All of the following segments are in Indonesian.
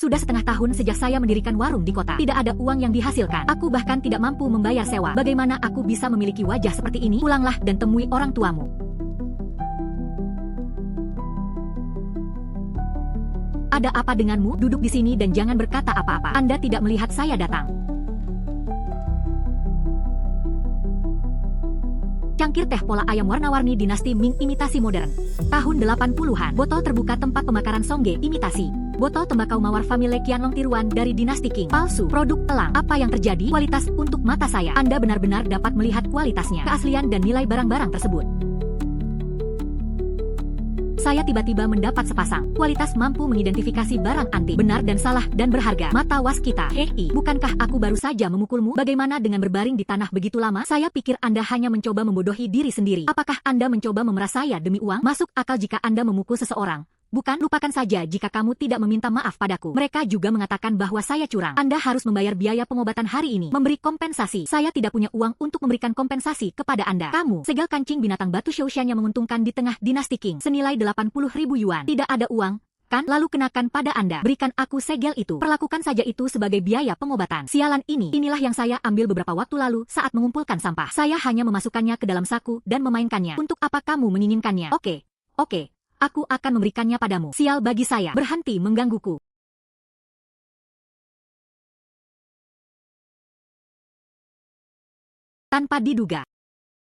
Sudah setengah tahun sejak saya mendirikan warung di kota. Tidak ada uang yang dihasilkan. Aku bahkan tidak mampu membayar sewa. Bagaimana aku bisa memiliki wajah seperti ini? Pulanglah dan temui orang tuamu. Ada apa denganmu? Duduk di sini dan jangan berkata apa-apa. Anda tidak melihat saya datang. Cangkir teh pola ayam warna-warni dinasti Ming imitasi modern. Tahun 80-an. Botol terbuka tempat pemakaran Songge imitasi. Botol tembakau mawar family Qianlong tiruan dari dinasti Qing. Palsu. Produk elang. Apa yang terjadi? Kualitas untuk mata saya. Anda benar-benar dapat melihat kualitasnya, keaslian dan nilai barang-barang tersebut. Saya tiba-tiba mendapat sepasang. Kualitas mampu mengidentifikasi barang antik, benar dan salah dan berharga. Mata waskita. Hei, bukankah aku baru saja memukulmu? Bagaimana dengan berbaring di tanah begitu lama? Saya pikir Anda hanya mencoba membodohi diri sendiri. Apakah Anda mencoba memeras saya demi uang? Masuk akal jika Anda memukul seseorang. Bukan, lupakan saja jika kamu tidak meminta maaf padaku. Mereka juga mengatakan bahwa saya curang. Anda harus membayar biaya pengobatan hari ini. Memberi kompensasi. Saya tidak punya uang untuk memberikan kompensasi kepada Anda. Kamu, segel kancing binatang batu Shoushan yang menguntungkan di tengah dinasti Qing. Senilai 80.000 yuan. Tidak ada uang, kan? Lalu kenakan pada Anda. Berikan aku segel itu. Perlakukan saja itu sebagai biaya pengobatan. Sialan ini. Inilah yang saya ambil beberapa waktu lalu saat mengumpulkan sampah. Saya hanya memasukkannya ke dalam saku dan memainkannya. Untuk apa kamu menginginkannya? Oke. Aku akan memberikannya padamu. Sial bagi saya. Berhenti menggangguku. Tanpa diduga,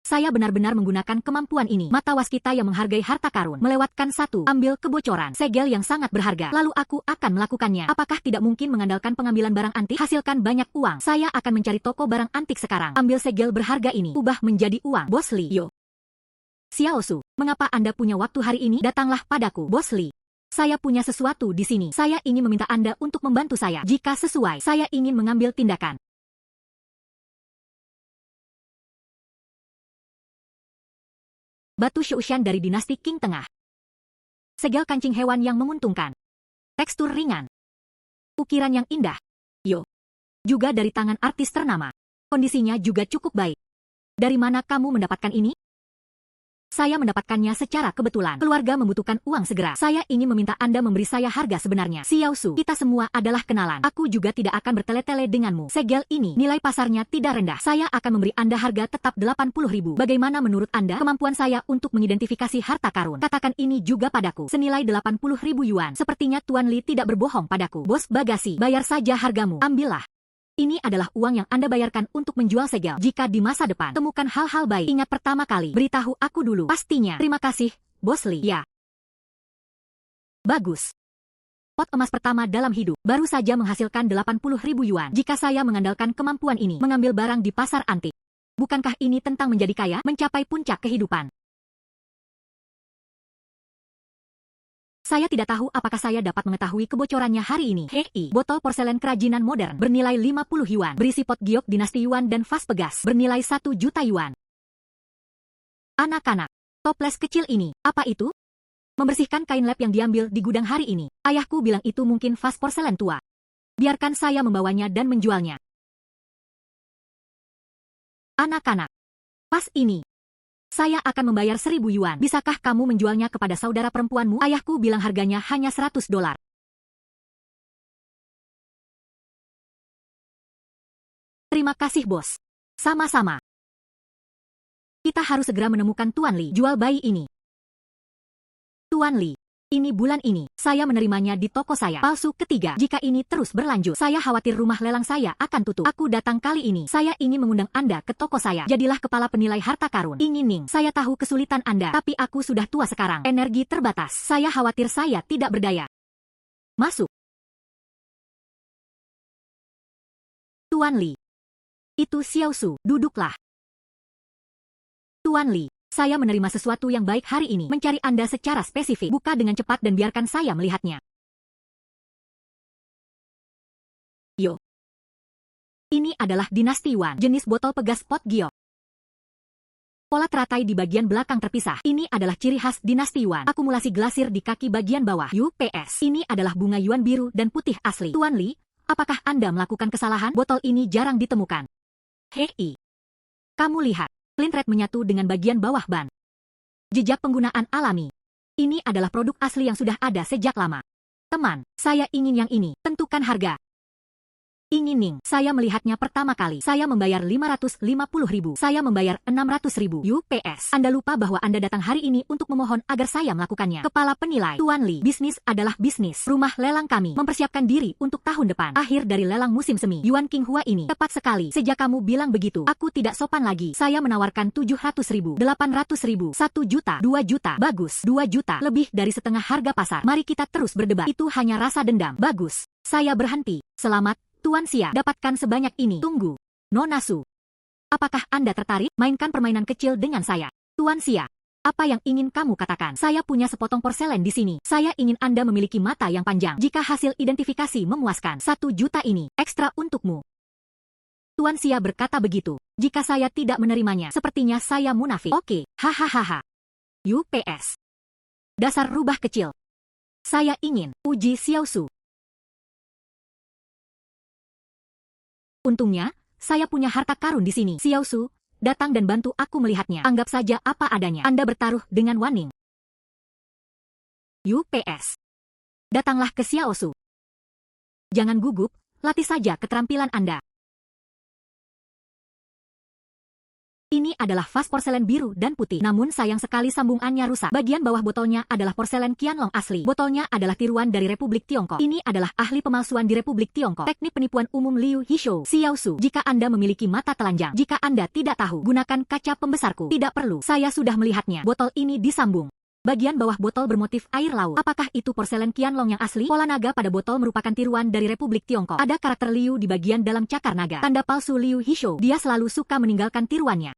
saya benar-benar menggunakan kemampuan ini. Mata waskita yang menghargai harta karun. Melewatkan satu. Ambil kebocoran. Segel yang sangat berharga. Lalu aku akan melakukannya. Apakah tidak mungkin mengandalkan pengambilan barang antik? Hasilkan banyak uang. Saya akan mencari toko barang antik sekarang. Ambil segel berharga ini. Ubah menjadi uang. Bos Li. Yo. Xiao Su, mengapa Anda punya waktu hari ini? Datanglah padaku, Bos Li. Saya punya sesuatu di sini. Saya ingin meminta Anda untuk membantu saya. Jika sesuai, saya ingin mengambil tindakan. Batu Shoushan dari dinasti Qing Tengah. Segel kancing hewan yang menguntungkan. Tekstur ringan. Ukiran yang indah. Yo. Juga dari tangan artis ternama. Kondisinya juga cukup baik. Dari mana kamu mendapatkan ini? Saya mendapatkannya secara kebetulan. Keluarga membutuhkan uang segera. Saya ingin meminta Anda memberi saya harga sebenarnya. Xiao Su, kita semua adalah kenalan. Aku juga tidak akan bertele-tele denganmu. Segel ini, nilai pasarnya tidak rendah. Saya akan memberi Anda harga tetap 80.000. Bagaimana menurut Anda? Kemampuan saya untuk mengidentifikasi harta karun. Katakan ini juga padaku. Senilai 80.000 yuan. Sepertinya Tuan Li tidak berbohong padaku. Bos bagasi, bayar saja hargamu. Ambillah. Ini adalah uang yang Anda bayarkan untuk menjual segel. Jika di masa depan temukan hal-hal baik, ingat pertama kali, beritahu aku dulu. Pastinya. Terima kasih, Bos Li. Ya. Bagus. Pot emas pertama dalam hidup. Baru saja menghasilkan 80.000 yuan. Jika saya mengandalkan kemampuan ini, mengambil barang di pasar antik. Bukankah ini tentang menjadi kaya, mencapai puncak kehidupan? Saya tidak tahu apakah saya dapat mengetahui kebocorannya hari ini. Hei, botol porselen kerajinan modern bernilai 50 yuan. Berisi pot giok dinasti Yuan dan vas pegas bernilai 1 juta yuan. Anak-anak, toples kecil ini, apa itu? Membersihkan kain lap yang diambil di gudang hari ini. Ayahku bilang itu mungkin vas porselen tua. Biarkan saya membawanya dan menjualnya. Anak-anak, pas ini. Saya akan membayar 1.000 yuan. Bisakah kamu menjualnya kepada saudara perempuanmu? Ayahku bilang harganya hanya $100. Terima kasih, Bos. Sama-sama. Kita harus segera menemukan Tuan Li. Jual bayi ini. Tuan Li. Ini bulan ini, saya menerimanya di toko saya. Palsu ketiga. Jika ini terus berlanjut, saya khawatir rumah lelang saya akan tutup. Aku datang kali ini. Saya ingin mengundang Anda ke toko saya. Jadilah kepala penilai harta karun. Ning, saya tahu kesulitan Anda, tapi aku sudah tua sekarang. Energi terbatas. Saya khawatir saya tidak berdaya. Masuk. Tuan Li. Itu Xiao Su. Duduklah. Tuan Li. Saya menerima sesuatu yang baik hari ini. Mencari Anda secara spesifik. Buka dengan cepat dan biarkan saya melihatnya. Yo. Ini adalah dinasti Yuan. Jenis botol pegas pot giok. Pola teratai di bagian belakang terpisah. Ini adalah ciri khas dinasti Yuan. Akumulasi glasir di kaki bagian bawah. UPS. Ini adalah bunga Yuan biru dan putih asli. Tuan Li, apakah Anda melakukan kesalahan? Botol ini jarang ditemukan. Hei. Kamu lihat. Flint red menyatu dengan bagian bawah ban. Jejak penggunaan alami. Ini adalah produk asli yang sudah ada sejak lama. Teman, saya ingin yang ini. Tentukan harga. Ingin Ning. Saya melihatnya pertama kali. Saya membayar 550.000. Saya membayar 600.000. UPS. Anda lupa bahwa Anda datang hari ini untuk memohon agar saya melakukannya. Kepala penilai. Tuan Lee. Bisnis adalah bisnis. Rumah lelang kami mempersiapkan diri untuk tahun depan. Akhir dari lelang musim semi. Yuan Qinghua ini. Tepat sekali. Sejak kamu bilang begitu, aku tidak sopan lagi. Saya menawarkan 700.000, 800.000, 1 juta, 2 juta. Bagus. 2 juta. Lebih dari setengah harga pasar. Mari kita terus berdebat. Itu hanya rasa dendam. Bagus. Saya berhenti. Selamat. Tuan Xia, dapatkan sebanyak ini. Tunggu. Nona Su. Apakah Anda tertarik? Mainkan permainan kecil dengan saya. Tuan Xia. Apa yang ingin kamu katakan? Saya punya sepotong porselen di sini. Saya ingin Anda memiliki mata yang panjang. Jika hasil identifikasi memuaskan, 1 juta ini ekstra untukmu. Tuan Xia berkata begitu. Jika saya tidak menerimanya, sepertinya saya munafik. Oke, hahaha. UPS. Dasar rubah kecil. Saya ingin uji Xiao Su. Untungnya, saya punya harta karun di sini. Xiao Su, datang dan bantu aku melihatnya. Anggap saja apa adanya. Anda bertaruh dengan Wan Ning. UPS. Datanglah ke Xiao Su. Jangan gugup, latih saja keterampilan Anda. Ini adalah vas porselen biru dan putih. Namun sayang sekali sambungannya rusak. Bagian bawah botolnya adalah porselen Qianlong asli. Botolnya adalah tiruan dari Republik Tiongkok. Ini adalah ahli pemalsuan di Republik Tiongkok. Teknik penipuan umum Liu Hishou. Xiao Su, jika Anda memiliki mata telanjang, jika Anda tidak tahu, gunakan kaca pembesarku. Tidak perlu, saya sudah melihatnya. Botol ini disambung. Bagian bawah botol bermotif air laut. Apakah itu porselen Qianlong yang asli? Pola naga pada botol merupakan tiruan dari Republik Tiongkok. Ada karakter Liu di bagian dalam cakar naga. Tanda palsu Liu Hishou. Dia selalu suka meninggalkan tiruannya.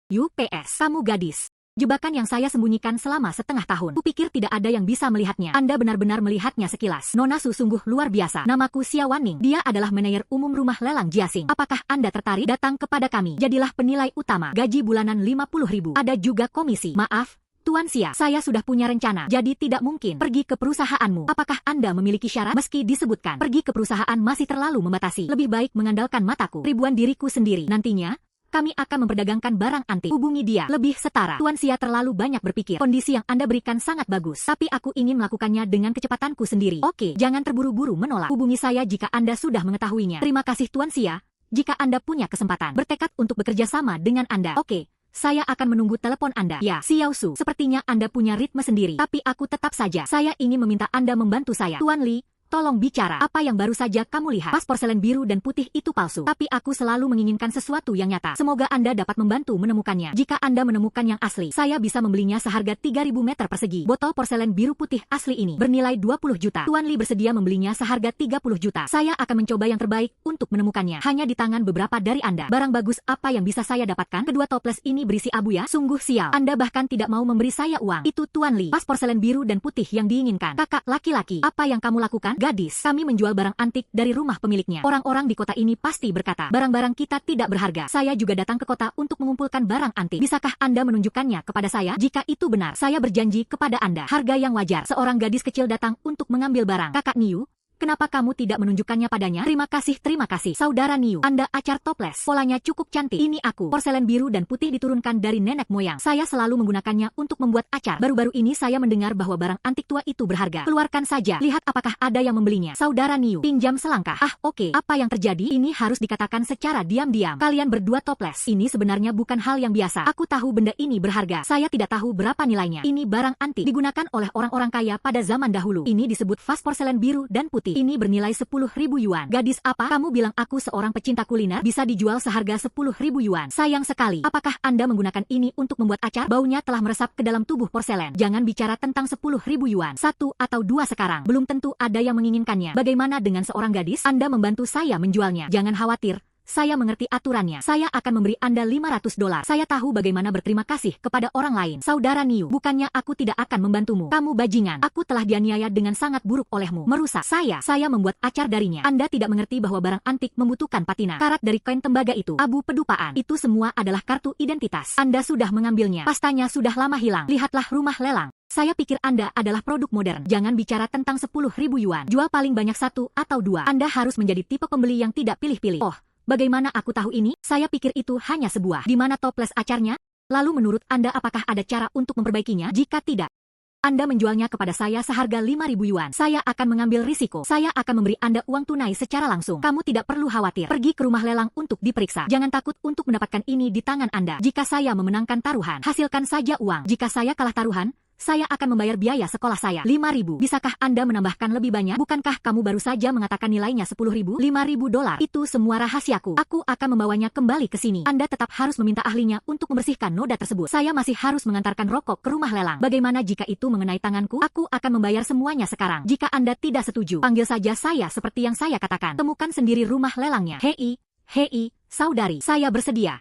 UPS. Kamu gadis. Jebakan yang saya sembunyikan selama setengah tahun. Kupikir tidak ada yang bisa melihatnya. Anda benar-benar melihatnya sekilas. Nona Su sungguh luar biasa. Namaku Xia Wanning. Dia adalah manajer umum rumah lelang Jiaxing. Apakah Anda tertarik? Datang kepada kami. Jadilah penilai utama. Gaji bulanan 50.000. Ada juga komisi. Maaf, Tuan Xia, saya sudah punya rencana. Jadi tidak mungkin pergi ke perusahaanmu. Apakah Anda memiliki syarat? Meski disebutkan, pergi ke perusahaan masih terlalu membatasi. Lebih baik mengandalkan mataku. Ribuan diriku sendiri. Nantinya, kami akan memperdagangkan barang antik. Hubungi dia. Lebih setara. Tuan Xia terlalu banyak berpikir. Kondisi yang Anda berikan sangat bagus. Tapi aku ingin melakukannya dengan kecepatanku sendiri. Oke, jangan terburu-buru menolak. Hubungi saya jika Anda sudah mengetahuinya. Terima kasih Tuan Xia. Jika Anda punya kesempatan, bertekad untuk bekerja sama dengan Anda. Oke, saya akan menunggu telepon Anda. Ya, Xiao Su. Sepertinya Anda punya ritme sendiri. Tapi aku tetap saja. Saya ingin meminta Anda membantu saya. Tuan Li, tolong bicara. Apa yang baru saja kamu lihat? Vas porselen biru dan putih itu palsu. Tapi aku selalu menginginkan sesuatu yang nyata. Semoga Anda dapat membantu menemukannya. Jika Anda menemukan yang asli, saya bisa membelinya seharga 3.000 meter persegi. Botol porselen biru putih asli ini bernilai 20 juta. Tuan Li bersedia membelinya seharga 30 juta. Saya akan mencoba yang terbaik untuk menemukannya. Hanya di tangan beberapa dari Anda. Barang bagus apa yang bisa saya dapatkan? Kedua toples ini berisi abu ya? Sungguh sial. Anda bahkan tidak mau memberi saya uang. Itu Tuan Li. Vas porselen biru dan putih yang diinginkan. Kakak laki-laki, apa yang kamu lakukan? Gadis, kami menjual barang antik dari rumah pemiliknya. Orang-orang di kota ini pasti berkata, barang-barang kita tidak berharga. Saya juga datang ke kota untuk mengumpulkan barang antik. Bisakah Anda menunjukkannya kepada saya? Jika itu benar, saya berjanji kepada Anda. Harga yang wajar. Seorang gadis kecil datang untuk mengambil barang. Kakak Niu, kenapa kamu tidak menunjukkannya padanya? Terima kasih, Saudara Niu. Anda acar toples. Polanya cukup cantik. Ini aku. Porselen biru dan putih diturunkan dari nenek moyang. Saya selalu menggunakannya untuk membuat acar. Baru-baru ini saya mendengar bahwa barang antik tua itu berharga. Keluarkan saja. Lihat apakah ada yang membelinya. Saudara Niu, pinjam selangkah. Oke. Apa yang terjadi? Ini harus dikatakan secara diam-diam. Kalian berdua toples. Ini sebenarnya bukan hal yang biasa. Aku tahu benda ini berharga. Saya tidak tahu berapa nilainya. Ini barang antik. Digunakan oleh orang-orang kaya pada zaman dahulu. Ini disebut vas porselen biru dan putih. Ini bernilai 10.000 yuan. Gadis apa? Kamu bilang aku seorang pecinta kuliner? Bisa dijual seharga 10.000 yuan. Sayang sekali. Apakah Anda menggunakan ini untuk membuat acar? Baunya telah meresap ke dalam tubuh porselen. Jangan bicara tentang 10.000 yuan. 1 atau 2 sekarang. Belum tentu ada yang menginginkannya. Bagaimana dengan seorang gadis? Anda membantu saya menjualnya. Jangan khawatir. Saya mengerti aturannya. Saya akan memberi Anda $500. Saya tahu bagaimana berterima kasih kepada orang lain. Saudara Niu, bukannya aku tidak akan membantumu. Kamu bajingan. Aku telah dianiaya dengan sangat buruk olehmu. Merusak saya membuat acar darinya. Anda tidak mengerti bahwa barang antik membutuhkan patina. Karat dari kain tembaga itu, abu pedupaan. Itu semua adalah kartu identitas. Anda sudah mengambilnya. Pastanya sudah lama hilang. Lihatlah rumah lelang. Saya pikir Anda adalah produk modern. Jangan bicara tentang 10.000 yuan. Jual paling banyak 1 atau 2. Anda harus menjadi tipe pembeli yang tidak pilih-pilih. Oh, bagaimana aku tahu ini? Saya pikir itu hanya sebuah. Di mana toples acarnya? Lalu menurut Anda apakah ada cara untuk memperbaikinya? Jika tidak, Anda menjualnya kepada saya seharga 5.000 yuan. Saya akan mengambil risiko. Saya akan memberi Anda uang tunai secara langsung. Kamu tidak perlu khawatir. Pergi ke rumah lelang untuk diperiksa. Jangan takut untuk mendapatkan ini di tangan Anda. Jika saya memenangkan taruhan, hasilkan saja uang. Jika saya kalah taruhan, saya akan membayar biaya sekolah saya. 5.000. Bisakah Anda menambahkan lebih banyak? Bukankah kamu baru saja mengatakan nilainya 10.000? 5.000 dolar. Itu semua rahasiaku. Aku akan membawanya kembali ke sini. Anda tetap harus meminta ahlinya untuk membersihkan noda tersebut. Saya masih harus mengantarkan rokok ke rumah lelang. Bagaimana jika itu mengenai tanganku? Aku akan membayar semuanya sekarang. Jika Anda tidak setuju, panggil saja saya seperti yang saya katakan. Temukan sendiri rumah lelangnya. Hei, saudari, saya bersedia.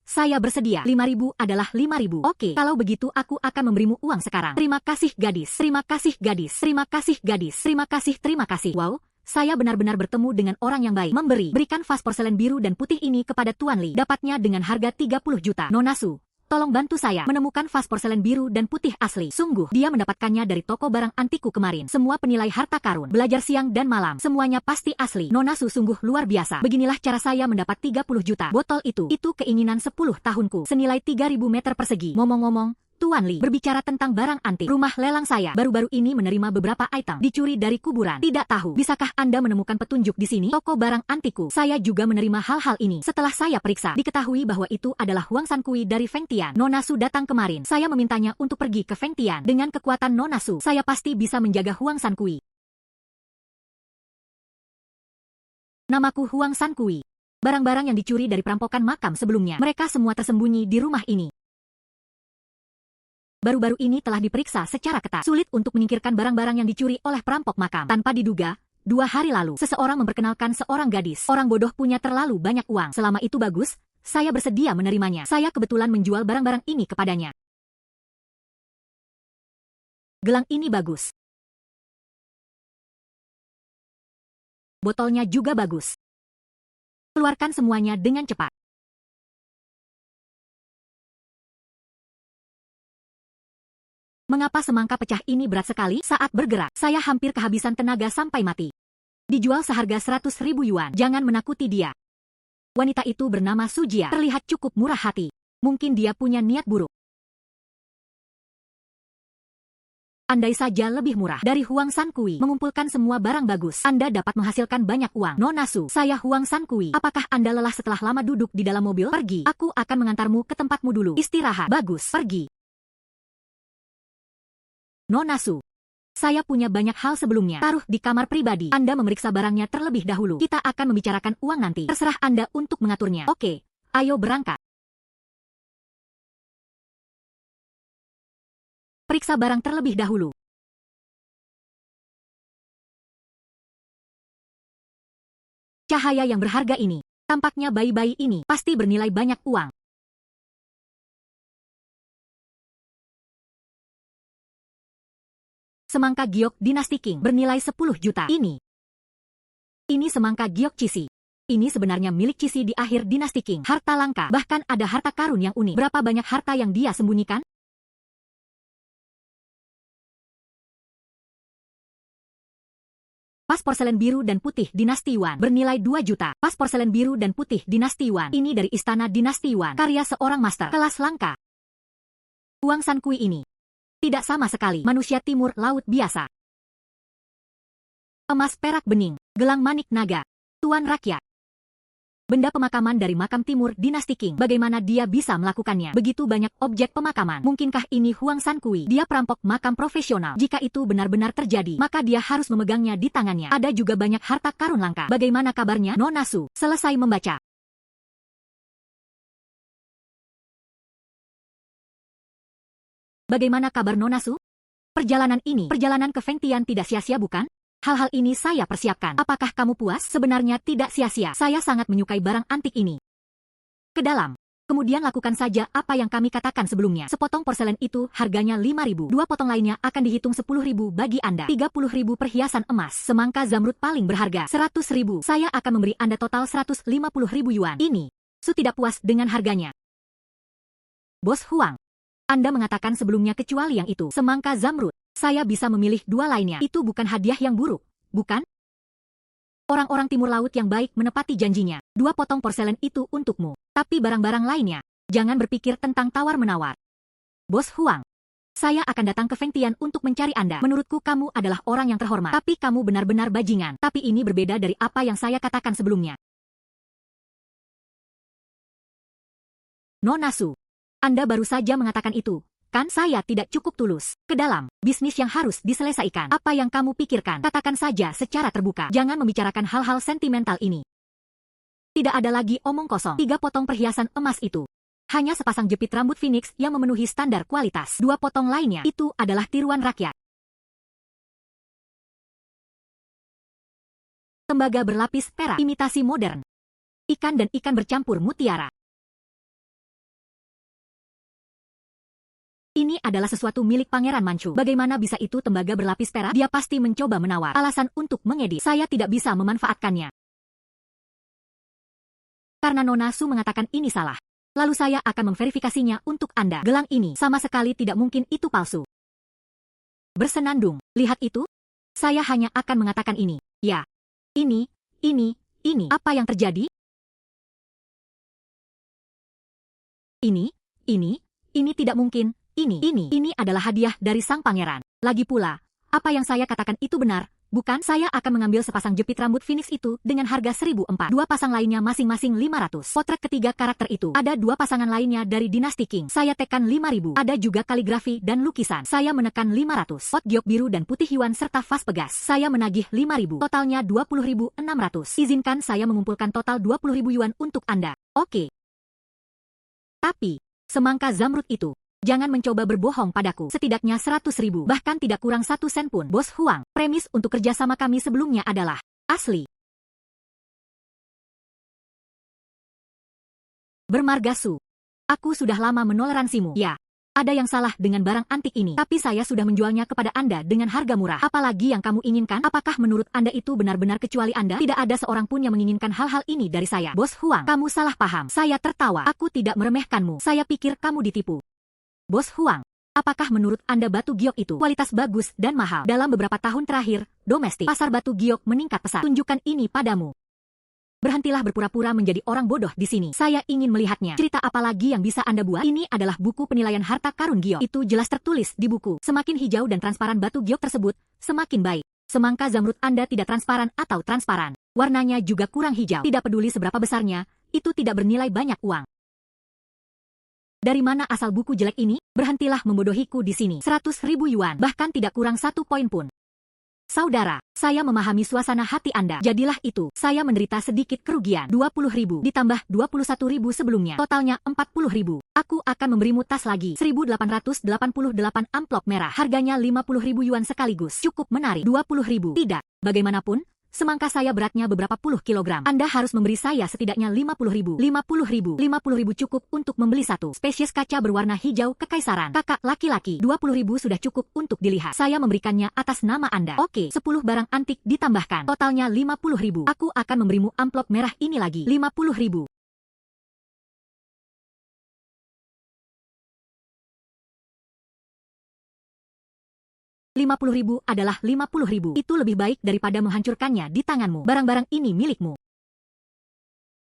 Saya bersedia. 5.000 adalah 5.000. Oke, kalau begitu aku akan memberimu uang sekarang. Terima kasih gadis. Terima kasih gadis. Terima kasih gadis. Terima kasih, terima kasih. Wow, saya benar-benar bertemu dengan orang yang baik. Berikan vas porselen biru dan putih ini kepada Tuan Li. Dapatnya dengan harga 30 juta. Nona Su, tolong bantu saya menemukan vas porselen biru dan putih asli. Sungguh, dia mendapatkannya dari toko barang antiku kemarin. Semua penilai harta karun, belajar siang dan malam, semuanya pasti asli. Nona Su sungguh luar biasa. Beginilah cara saya mendapat 30 juta. Botol itu keinginan 10 tahunku. Senilai 3.000 meter persegi. Ngomong-ngomong, Tuan Li, berbicara tentang barang antik. Rumah lelang saya baru-baru ini menerima beberapa item dicuri dari kuburan. Tidak tahu, bisakah Anda menemukan petunjuk di sini? Toko barang antikku. Saya juga menerima hal-hal ini. Setelah saya periksa, diketahui bahwa itu adalah Huang Sankui dari Feng Tian. Nona Su datang kemarin. Saya memintanya untuk pergi ke Feng Tian. Dengan kekuatan Nona Su, saya pasti bisa menjaga Huang Sankui. Namaku Huang Sankui. Barang-barang yang dicuri dari perampokan makam sebelumnya, mereka semua tersembunyi di rumah ini. Baru-baru ini telah diperiksa secara ketat. Sulit untuk menyingkirkan barang-barang yang dicuri oleh perampok makam. Tanpa diduga, 2 hari lalu, seseorang memperkenalkan seorang gadis. Orang bodoh punya terlalu banyak uang. Selama itu bagus, saya bersedia menerimanya. Saya kebetulan menjual barang-barang ini kepadanya. Gelang ini bagus. Botolnya juga bagus. Keluarkan semuanya dengan cepat. Mengapa semangka pecah ini berat sekali? Saat bergerak, saya hampir kehabisan tenaga sampai mati. Dijual seharga 100.000 yuan. Jangan menakuti dia. Wanita itu bernama Sujia. Terlihat cukup murah hati. Mungkin dia punya niat buruk. Andai saja lebih murah dari Huang Sankui. Mengumpulkan semua barang bagus, Anda dapat menghasilkan banyak uang. Nona Su, saya Huang Sankui. Apakah Anda lelah setelah lama duduk di dalam mobil? Pergi. Aku akan mengantarmu ke tempatmu dulu. Istirahat. Bagus. Pergi. Nona Su, saya punya banyak hal sebelumnya. Taruh di kamar pribadi. Anda memeriksa barangnya terlebih dahulu. Kita akan membicarakan uang nanti. Terserah Anda untuk mengaturnya. Oke, ayo berangkat. Periksa barang terlebih dahulu. Cahaya yang berharga ini. Tampaknya bayi-bayi ini pasti bernilai banyak uang. Semangka giok dinasti Qing bernilai 10 juta. Ini semangka giok Cisi. Ini sebenarnya milik Cisi di akhir dinasti Qing. Harta langka, bahkan ada harta karun yang unik. Berapa banyak harta yang dia sembunyikan? Vas porselen biru dan putih dinasti Yuan bernilai 2 juta. Vas porselen biru dan putih dinasti Yuan. Ini dari istana dinasti Yuan. Karya seorang master kelas langka. Huang Sankui ini tidak sama sekali manusia timur laut biasa. Emas perak bening, gelang manik naga, tuan rakyat. Benda pemakaman dari makam timur dinasti Qing. Bagaimana dia bisa melakukannya? Begitu banyak objek pemakaman. Mungkinkah ini Huang Sankui? Dia perampok makam profesional. Jika itu benar-benar terjadi, maka dia harus memegangnya di tangannya. Ada juga banyak harta karun langka. Bagaimana kabarnya? Nona Su selesai membaca. Bagaimana kabar Nona Su? Perjalanan ke Feng Tian tidak sia-sia bukan? Hal-hal ini saya persiapkan. Apakah kamu puas? Sebenarnya tidak sia-sia. Saya sangat menyukai barang antik ini. Ke dalam. Kemudian lakukan saja apa yang kami katakan sebelumnya. Sepotong porselen itu harganya 5.000. 2 potong lainnya akan dihitung 10.000 bagi Anda. 30.000 perhiasan emas. Semangka zamrud paling berharga 100.000. Saya akan memberi Anda total 150.000 yuan. Ini Su tidak puas dengan harganya. Bos Huang, Anda mengatakan sebelumnya kecuali yang itu, semangka zamrud. Saya bisa memilih 2 lainnya. Itu bukan hadiah yang buruk, bukan? Orang-orang timur laut yang baik menepati janjinya. 2 potong porselen itu untukmu. Tapi barang-barang lainnya, jangan berpikir tentang tawar-menawar. Bos Huang, Saya akan datang ke Fengtian untuk mencari Anda. Menurutku kamu adalah orang yang terhormat. Tapi kamu benar-benar bajingan. Tapi ini berbeda dari apa yang saya katakan sebelumnya. Nona Su, Anda baru saja mengatakan itu. Kan saya tidak cukup tulus. Ke dalam, bisnis yang harus diselesaikan. Apa yang kamu pikirkan? Katakan saja secara terbuka. Jangan membicarakan hal-hal sentimental ini. Tidak ada lagi omong kosong. 3 potong perhiasan emas itu hanya sepasang jepit rambut Phoenix yang memenuhi standar kualitas. 2 potong lainnya itu adalah tiruan rakyat. Tembaga berlapis perak, imitasi modern. Ikan dan ikan bercampur mutiara. Ini adalah sesuatu milik Pangeran Manchu. Bagaimana bisa itu tembaga berlapis perak? Dia pasti mencoba menawar alasan untuk mengedit. Saya tidak bisa memanfaatkannya. Karena Nona Su mengatakan ini salah. Lalu saya akan memverifikasinya untuk Anda. Gelang ini sama sekali tidak mungkin itu palsu. Bersenandung. Lihat itu? Saya hanya akan mengatakan ini. Ya. Ini. Apa yang terjadi? Ini tidak mungkin. Ini adalah hadiah dari sang pangeran. Lagi pula, apa yang saya katakan itu benar, bukan? Saya akan mengambil sepasang jepit rambut Phoenix itu dengan harga 1.004. 2 pasang lainnya masing-masing 500. Potret ketiga karakter itu. Ada 2 pasangan lainnya dari dinasti Qing. Saya tekan 5.000. Ada juga kaligrafi dan lukisan. Saya menekan 500. Pot giok biru dan putih Yuan serta vas pegas. Saya menagih 5.000. Totalnya 20.600. Izinkan saya mengumpulkan total 20.000 Yuan untuk Anda. Oke. Tapi, semangka zamrud itu. Jangan mencoba berbohong padaku. Setidaknya 100.000, bahkan tidak kurang 1 sen pun. Bos Huang, premis untuk kerjasama kami sebelumnya adalah asli. Bermarga Su. Aku sudah lama menoleransimu. Ya, ada yang salah dengan barang antik ini. Tapi saya sudah menjualnya kepada Anda dengan harga murah. Apalagi yang kamu inginkan? Apakah menurut Anda itu benar-benar kecuali Anda? Tidak ada seorang pun yang menginginkan hal-hal ini dari saya. Bos Huang, kamu salah paham. Saya tertawa. Aku tidak meremehkanmu. Saya pikir kamu ditipu. Bos Huang, apakah menurut Anda batu giok itu kualitas bagus dan mahal? Dalam beberapa tahun terakhir, domestik pasar batu giok meningkat pesat. Tunjukkan ini padamu. Berhentilah berpura-pura menjadi orang bodoh di sini. Saya ingin melihatnya. Cerita apa lagi yang bisa Anda buat? Ini adalah buku penilaian harta karun giok. Itu jelas tertulis di buku. Semakin hijau dan transparan batu giok tersebut, semakin baik. Semangka zamrud Anda tidak transparan atau transparan. Warnanya juga kurang hijau. Tidak peduli seberapa besarnya, itu tidak bernilai banyak uang. Dari mana asal buku jelek ini? Berhentilah membodohiku di sini. 100.000 Yuan, bahkan tidak kurang 1 poin pun. Saudara, saya memahami suasana hati Anda. Jadilah itu. Saya menderita sedikit kerugian. 20.000 ditambah 21.000 sebelumnya. Totalnya 40.000. Aku akan memberimu tas lagi. 1.888 amplop merah. Harganya 50.000 Yuan sekaligus. Cukup menarik. 20.000. Tidak. Bagaimanapun, semangka saya beratnya beberapa puluh kilogram. Anda harus memberi saya setidaknya 50.000. 50.000 cukup untuk membeli satu spesies kaca berwarna hijau kekaisaran. Kakak laki-laki, 20.000 sudah cukup untuk dilihat. Saya memberikannya atas nama Anda. Oke, 10 barang antik ditambahkan. Totalnya 50.000. Aku akan memberimu amplop merah ini lagi. 50.000. Rp50.000 adalah 50.000. Itu lebih baik daripada menghancurkannya di tanganmu. Barang-barang ini milikmu.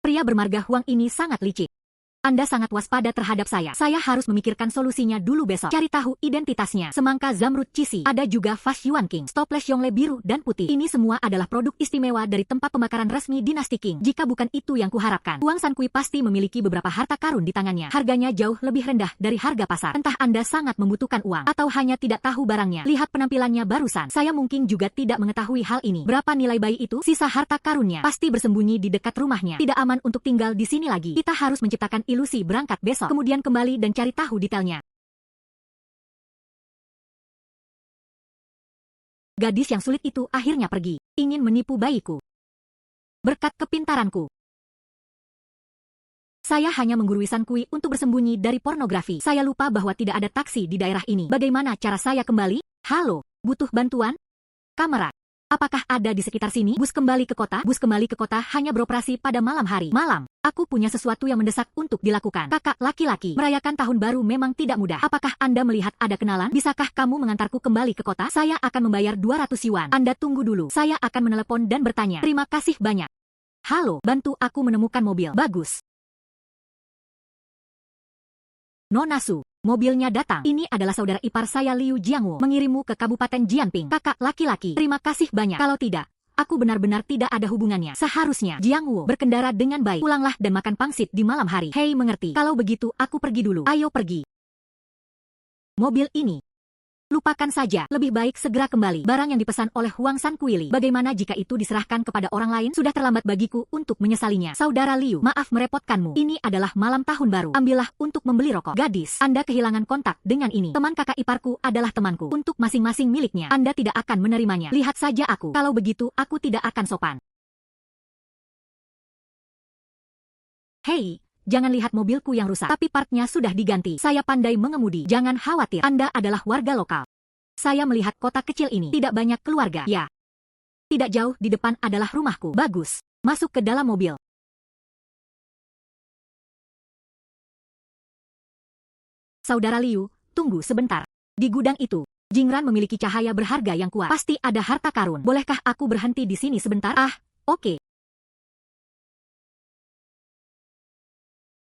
Pria bermarga Huang ini sangat licik. Anda sangat waspada terhadap saya. Saya harus memikirkan solusinya dulu besok. Cari tahu identitasnya. Semangka zamrud Cisi. Ada juga vas Yuan King. Stoples Yongle biru dan putih. Ini semua adalah produk istimewa dari tempat pembakaran resmi dinasti Qing. Jika bukan itu yang kuharapkan, Huang Sankui pasti memiliki beberapa harta karun di tangannya. Harganya jauh lebih rendah dari harga pasar. Entah Anda sangat membutuhkan uang atau hanya tidak tahu barangnya. Lihat penampilannya barusan. Saya mungkin juga tidak mengetahui hal ini. Berapa nilai bayi itu? Sisa harta karunnya pasti bersembunyi di dekat rumahnya. Tidak aman untuk tinggal di sini lagi. Kita harus menciptakan ilusi berangkat besok, kemudian kembali dan cari tahu detailnya. Gadis yang sulit itu akhirnya pergi, ingin menipu bayiku. Berkat kepintaranku, saya hanya menggurui Sankui untuk bersembunyi dari pornografi. Saya lupa bahwa tidak ada taksi di daerah ini. Bagaimana cara saya kembali? Halo, butuh bantuan? Kamera. Apakah ada di sekitar sini? Bus kembali ke kota? Bus kembali ke kota hanya beroperasi pada malam hari. Malam, aku punya sesuatu yang mendesak untuk dilakukan. Kakak laki-laki, merayakan tahun baru memang tidak mudah. Apakah Anda melihat ada kenalan? Bisakah kamu mengantarku kembali ke kota? Saya akan membayar 200 Yuan. Anda tunggu dulu. Saya akan menelepon dan bertanya. Terima kasih banyak. Halo, bantu aku menemukan mobil. Bagus. Nona Su, Mobilnya datang. Ini adalah saudara ipar saya Liu Jiangwo. Mengirimmu ke Kabupaten Jianping. Kakak laki-laki. Terima kasih banyak. Kalau tidak, aku benar-benar tidak ada hubungannya. Seharusnya Jiangwo berkendara dengan baik. Pulanglah dan makan pangsit di malam hari. Hei, mengerti. Kalau begitu, aku pergi dulu. Ayo pergi. Mobil ini. Lupakan saja, lebih baik segera kembali. Barang yang dipesan oleh Huang San Kuili. Bagaimana jika itu diserahkan kepada orang lain? Sudah terlambat bagiku untuk menyesalinya. Saudara Liu, maaf merepotkanmu. Ini adalah malam tahun baru. Ambillah untuk membeli rokok. Gadis, Anda kehilangan kontak dengan ini. Teman kakak iparku adalah temanku. Untuk masing-masing miliknya, Anda tidak akan menerimanya. Lihat saja aku. Kalau begitu, aku tidak akan sopan. Hei, jangan lihat mobilku yang rusak, tapi partnya sudah diganti. Saya pandai mengemudi. Jangan khawatir, Anda adalah warga lokal. Saya melihat kota kecil ini tidak banyak keluarga. Ya. Tidak jauh di depan adalah rumahku. Bagus. Masuk ke dalam mobil. Saudara Liu, tunggu sebentar. Di gudang itu, Jingran memiliki cahaya berharga yang kuat. Pasti ada harta karun. Bolehkah aku berhenti di sini sebentar? Ah, oke.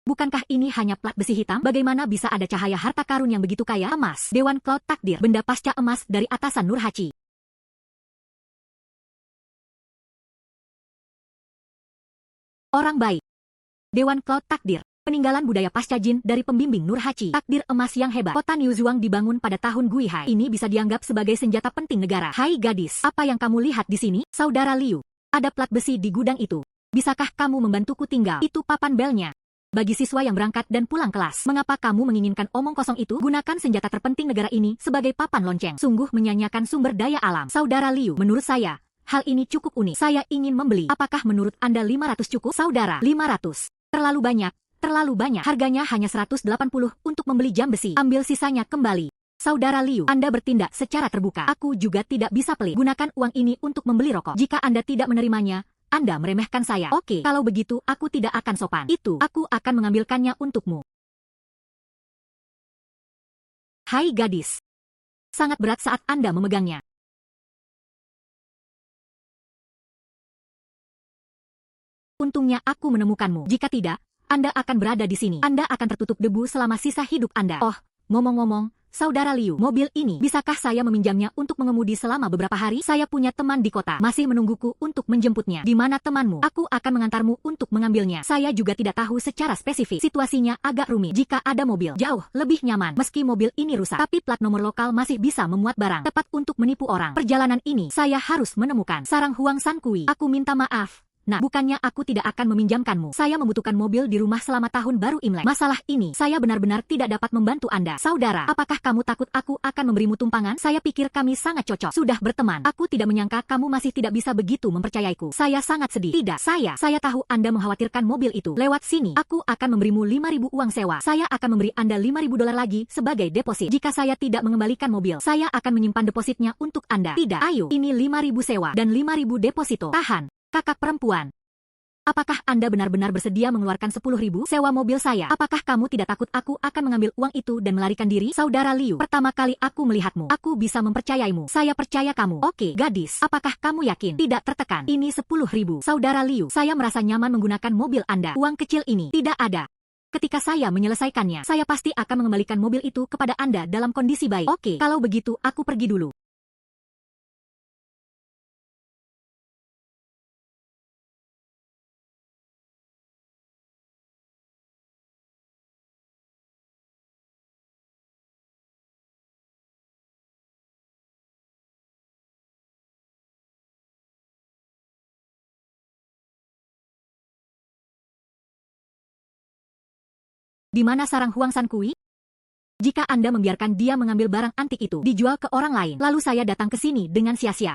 Bukankah ini hanya plat besi hitam? Bagaimana bisa ada cahaya harta karun yang begitu kaya? Emas, Dewan Cloud Takdir, benda pasca emas dari atasan Nurhaci. Orang baik. Dewan Cloud Takdir, peninggalan budaya pasca jin dari pembimbing Nurhaci. Takdir emas yang hebat. Kota New Zhuang dibangun pada tahun Guihai. Ini bisa dianggap sebagai senjata penting negara. Hai gadis, apa yang kamu lihat di sini? Saudara Liu, ada plat besi di gudang itu. Bisakah kamu membantuku tinggal? Itu papan belnya. Bagi siswa yang berangkat dan pulang kelas, mengapa kamu menginginkan omong kosong itu? Gunakan senjata terpenting negara ini sebagai papan lonceng. Sungguh menyanyiakan sumber daya alam. Saudara Liu, menurut saya, hal ini cukup unik. Saya ingin membeli. Apakah menurut Anda 500 cukup? Saudara, 500. Terlalu banyak. Terlalu banyak. Harganya hanya 180 untuk membeli jam besi. Ambil sisanya kembali. Saudara Liu, Anda bertindak secara terbuka. Aku juga tidak bisa pelit. Gunakan uang ini untuk membeli rokok. Jika Anda tidak menerimanya, Anda meremehkan saya. Oke, kalau begitu aku tidak akan sopan. Itu, aku akan mengambilkannya untukmu. Hai gadis. Sangat berat saat Anda memegangnya. Untungnya aku menemukanmu. Jika tidak, Anda akan berada di sini. Anda akan tertutup debu selama sisa hidup Anda. Oh, ngomong-ngomong, Saudara Liu, mobil ini, bisakah saya meminjamnya untuk mengemudi selama beberapa hari? Saya punya teman di kota, masih menungguku untuk menjemputnya. Di mana temanmu? Aku akan mengantarmu untuk mengambilnya. Saya juga tidak tahu secara spesifik. Situasinya agak rumit. Jika ada mobil, jauh lebih nyaman. Meski mobil ini rusak, tapi plat nomor lokal masih bisa memuat barang. Tepat untuk menipu orang. Perjalanan ini, saya harus menemukan sarang Huang San Kui. Aku minta maaf. Nah, bukannya aku tidak akan meminjamkanmu. Saya membutuhkan mobil di rumah selama tahun baru Imlek. Masalah ini, saya benar-benar tidak dapat membantu Anda. Saudara, apakah kamu takut aku akan memberimu tumpangan? Saya pikir kami sangat cocok. Sudah berteman. Aku tidak menyangka kamu masih tidak bisa begitu mempercayaiku. Saya sangat sedih. Tidak, saya tahu Anda mengkhawatirkan mobil itu. Lewat sini, aku akan memberimu 5.000 uang sewa. Saya akan memberi Anda 5.000 dolar lagi sebagai deposit. Jika saya tidak mengembalikan mobil, saya akan menyimpan depositnya untuk Anda. Tidak, ayo, ini 5.000 sewa dan 5.000 deposito. Tahan. Kakak perempuan. Apakah Anda benar-benar bersedia mengeluarkan 10.000 sewa mobil saya? Apakah kamu tidak takut aku akan mengambil uang itu dan melarikan diri? Saudara Liu, pertama kali aku melihatmu, aku bisa mempercayaimu. Saya percaya kamu. Oke, gadis, apakah kamu yakin? Tidak tertekan. Ini 10.000. Saudara Liu, saya merasa nyaman menggunakan mobil Anda. Uang kecil ini tidak ada. Ketika saya menyelesaikannya, saya pasti akan mengembalikan mobil itu kepada Anda dalam kondisi baik. Oke, kalau begitu aku pergi dulu. Di mana sarang Huang San Kui? Jika Anda membiarkan dia mengambil barang antik itu, dijual ke orang lain, lalu saya datang ke sini dengan sia-sia.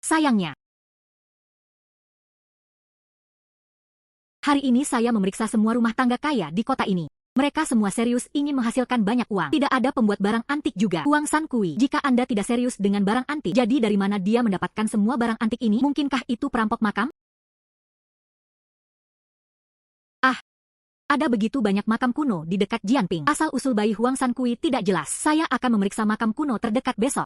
Sayangnya, hari ini saya memeriksa semua rumah tangga kaya di kota ini. Mereka semua serius ingin menghasilkan banyak uang. Tidak ada pembuat barang antik juga. Huang San Kui, jika Anda tidak serius dengan barang antik, jadi dari mana dia mendapatkan semua barang antik ini? Mungkinkah itu perampok makam? Ah, ada begitu banyak makam kuno di dekat Jianping. Asal-usul bayi Huang San Kui tidak jelas. Saya akan memeriksa makam kuno terdekat besok.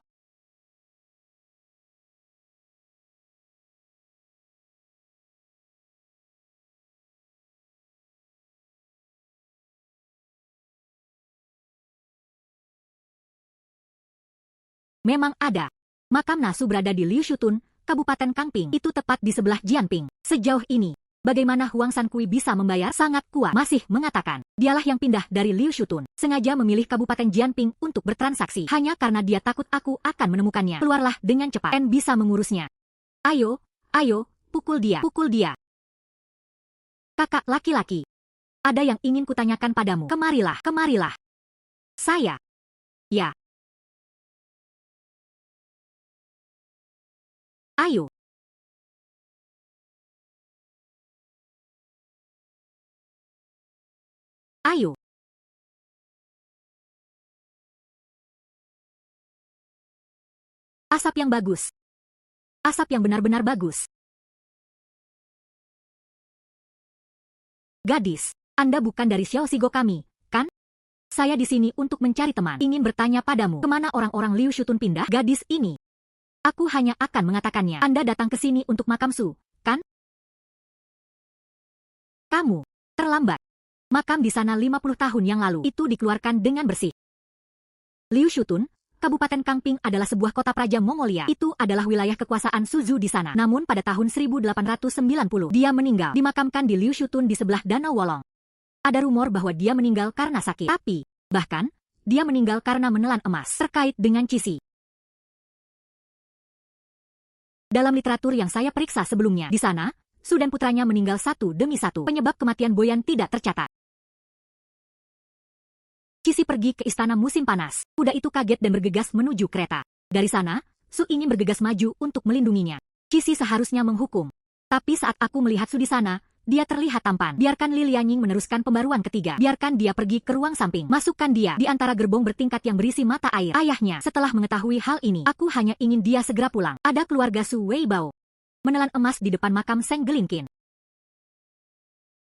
Memang ada. Makam Nasu berada di Liu Shutun, Kabupaten Kangping. Itu tepat di sebelah Jianping. Sejauh ini, bagaimana Huang Sankui bisa membayar? Sangat kuat. Masih mengatakan, dialah yang pindah dari Liu Shutun. Sengaja memilih Kabupaten Jianping untuk bertransaksi. Hanya karena dia takut aku akan menemukannya. Keluarlah dengan cepat. N bisa mengurusnya. Ayo, ayo, pukul dia. Pukul dia. Kakak laki-laki. Ada yang ingin kutanyakan padamu. Kemarilah, kemarilah. Saya. Ya. Ayo. Ayo. Asap yang bagus. Asap yang benar-benar bagus. Gadis, Anda bukan dari Xiao Shigo kami, kan? Saya di sini untuk mencari teman. Ingin bertanya padamu, kemana orang-orang Liu Shutun pindah? Gadis ini. Aku hanya akan mengatakannya. Anda datang ke sini untuk makam Su, kan? Kamu terlambat. Makam di sana 50 tahun yang lalu itu dikeluarkan dengan bersih. Liu Shutun, Kabupaten Kangping adalah sebuah kota praja Mongolia. Itu adalah wilayah kekuasaan Suzhou di sana. Namun pada tahun 1890, dia meninggal. Dimakamkan di Liu Shutun di sebelah Danau Wolong. Ada rumor bahwa dia meninggal karena sakit. Tapi, bahkan, dia meninggal karena menelan emas. Terkait dengan Cixi. Dalam literatur yang saya periksa sebelumnya, di sana, Su dan putranya meninggal satu demi satu. Penyebab kematian Boyan tidak tercatat. Cixi pergi ke istana musim panas. Kuda itu kaget dan bergegas menuju kereta. Dari sana, Su ingin bergegas maju untuk melindunginya. Cixi seharusnya menghukum. Tapi saat aku melihat Su di sana, dia terlihat tampan. Biarkan Li Lianying meneruskan pembaruan ketiga. Biarkan dia pergi ke ruang samping. Masukkan dia di antara gerbong bertingkat yang berisi mata air. Ayahnya, setelah mengetahui hal ini, aku hanya ingin dia segera pulang. Ada keluarga Su Weibao menelan emas di depan makam Seng Gelingkin.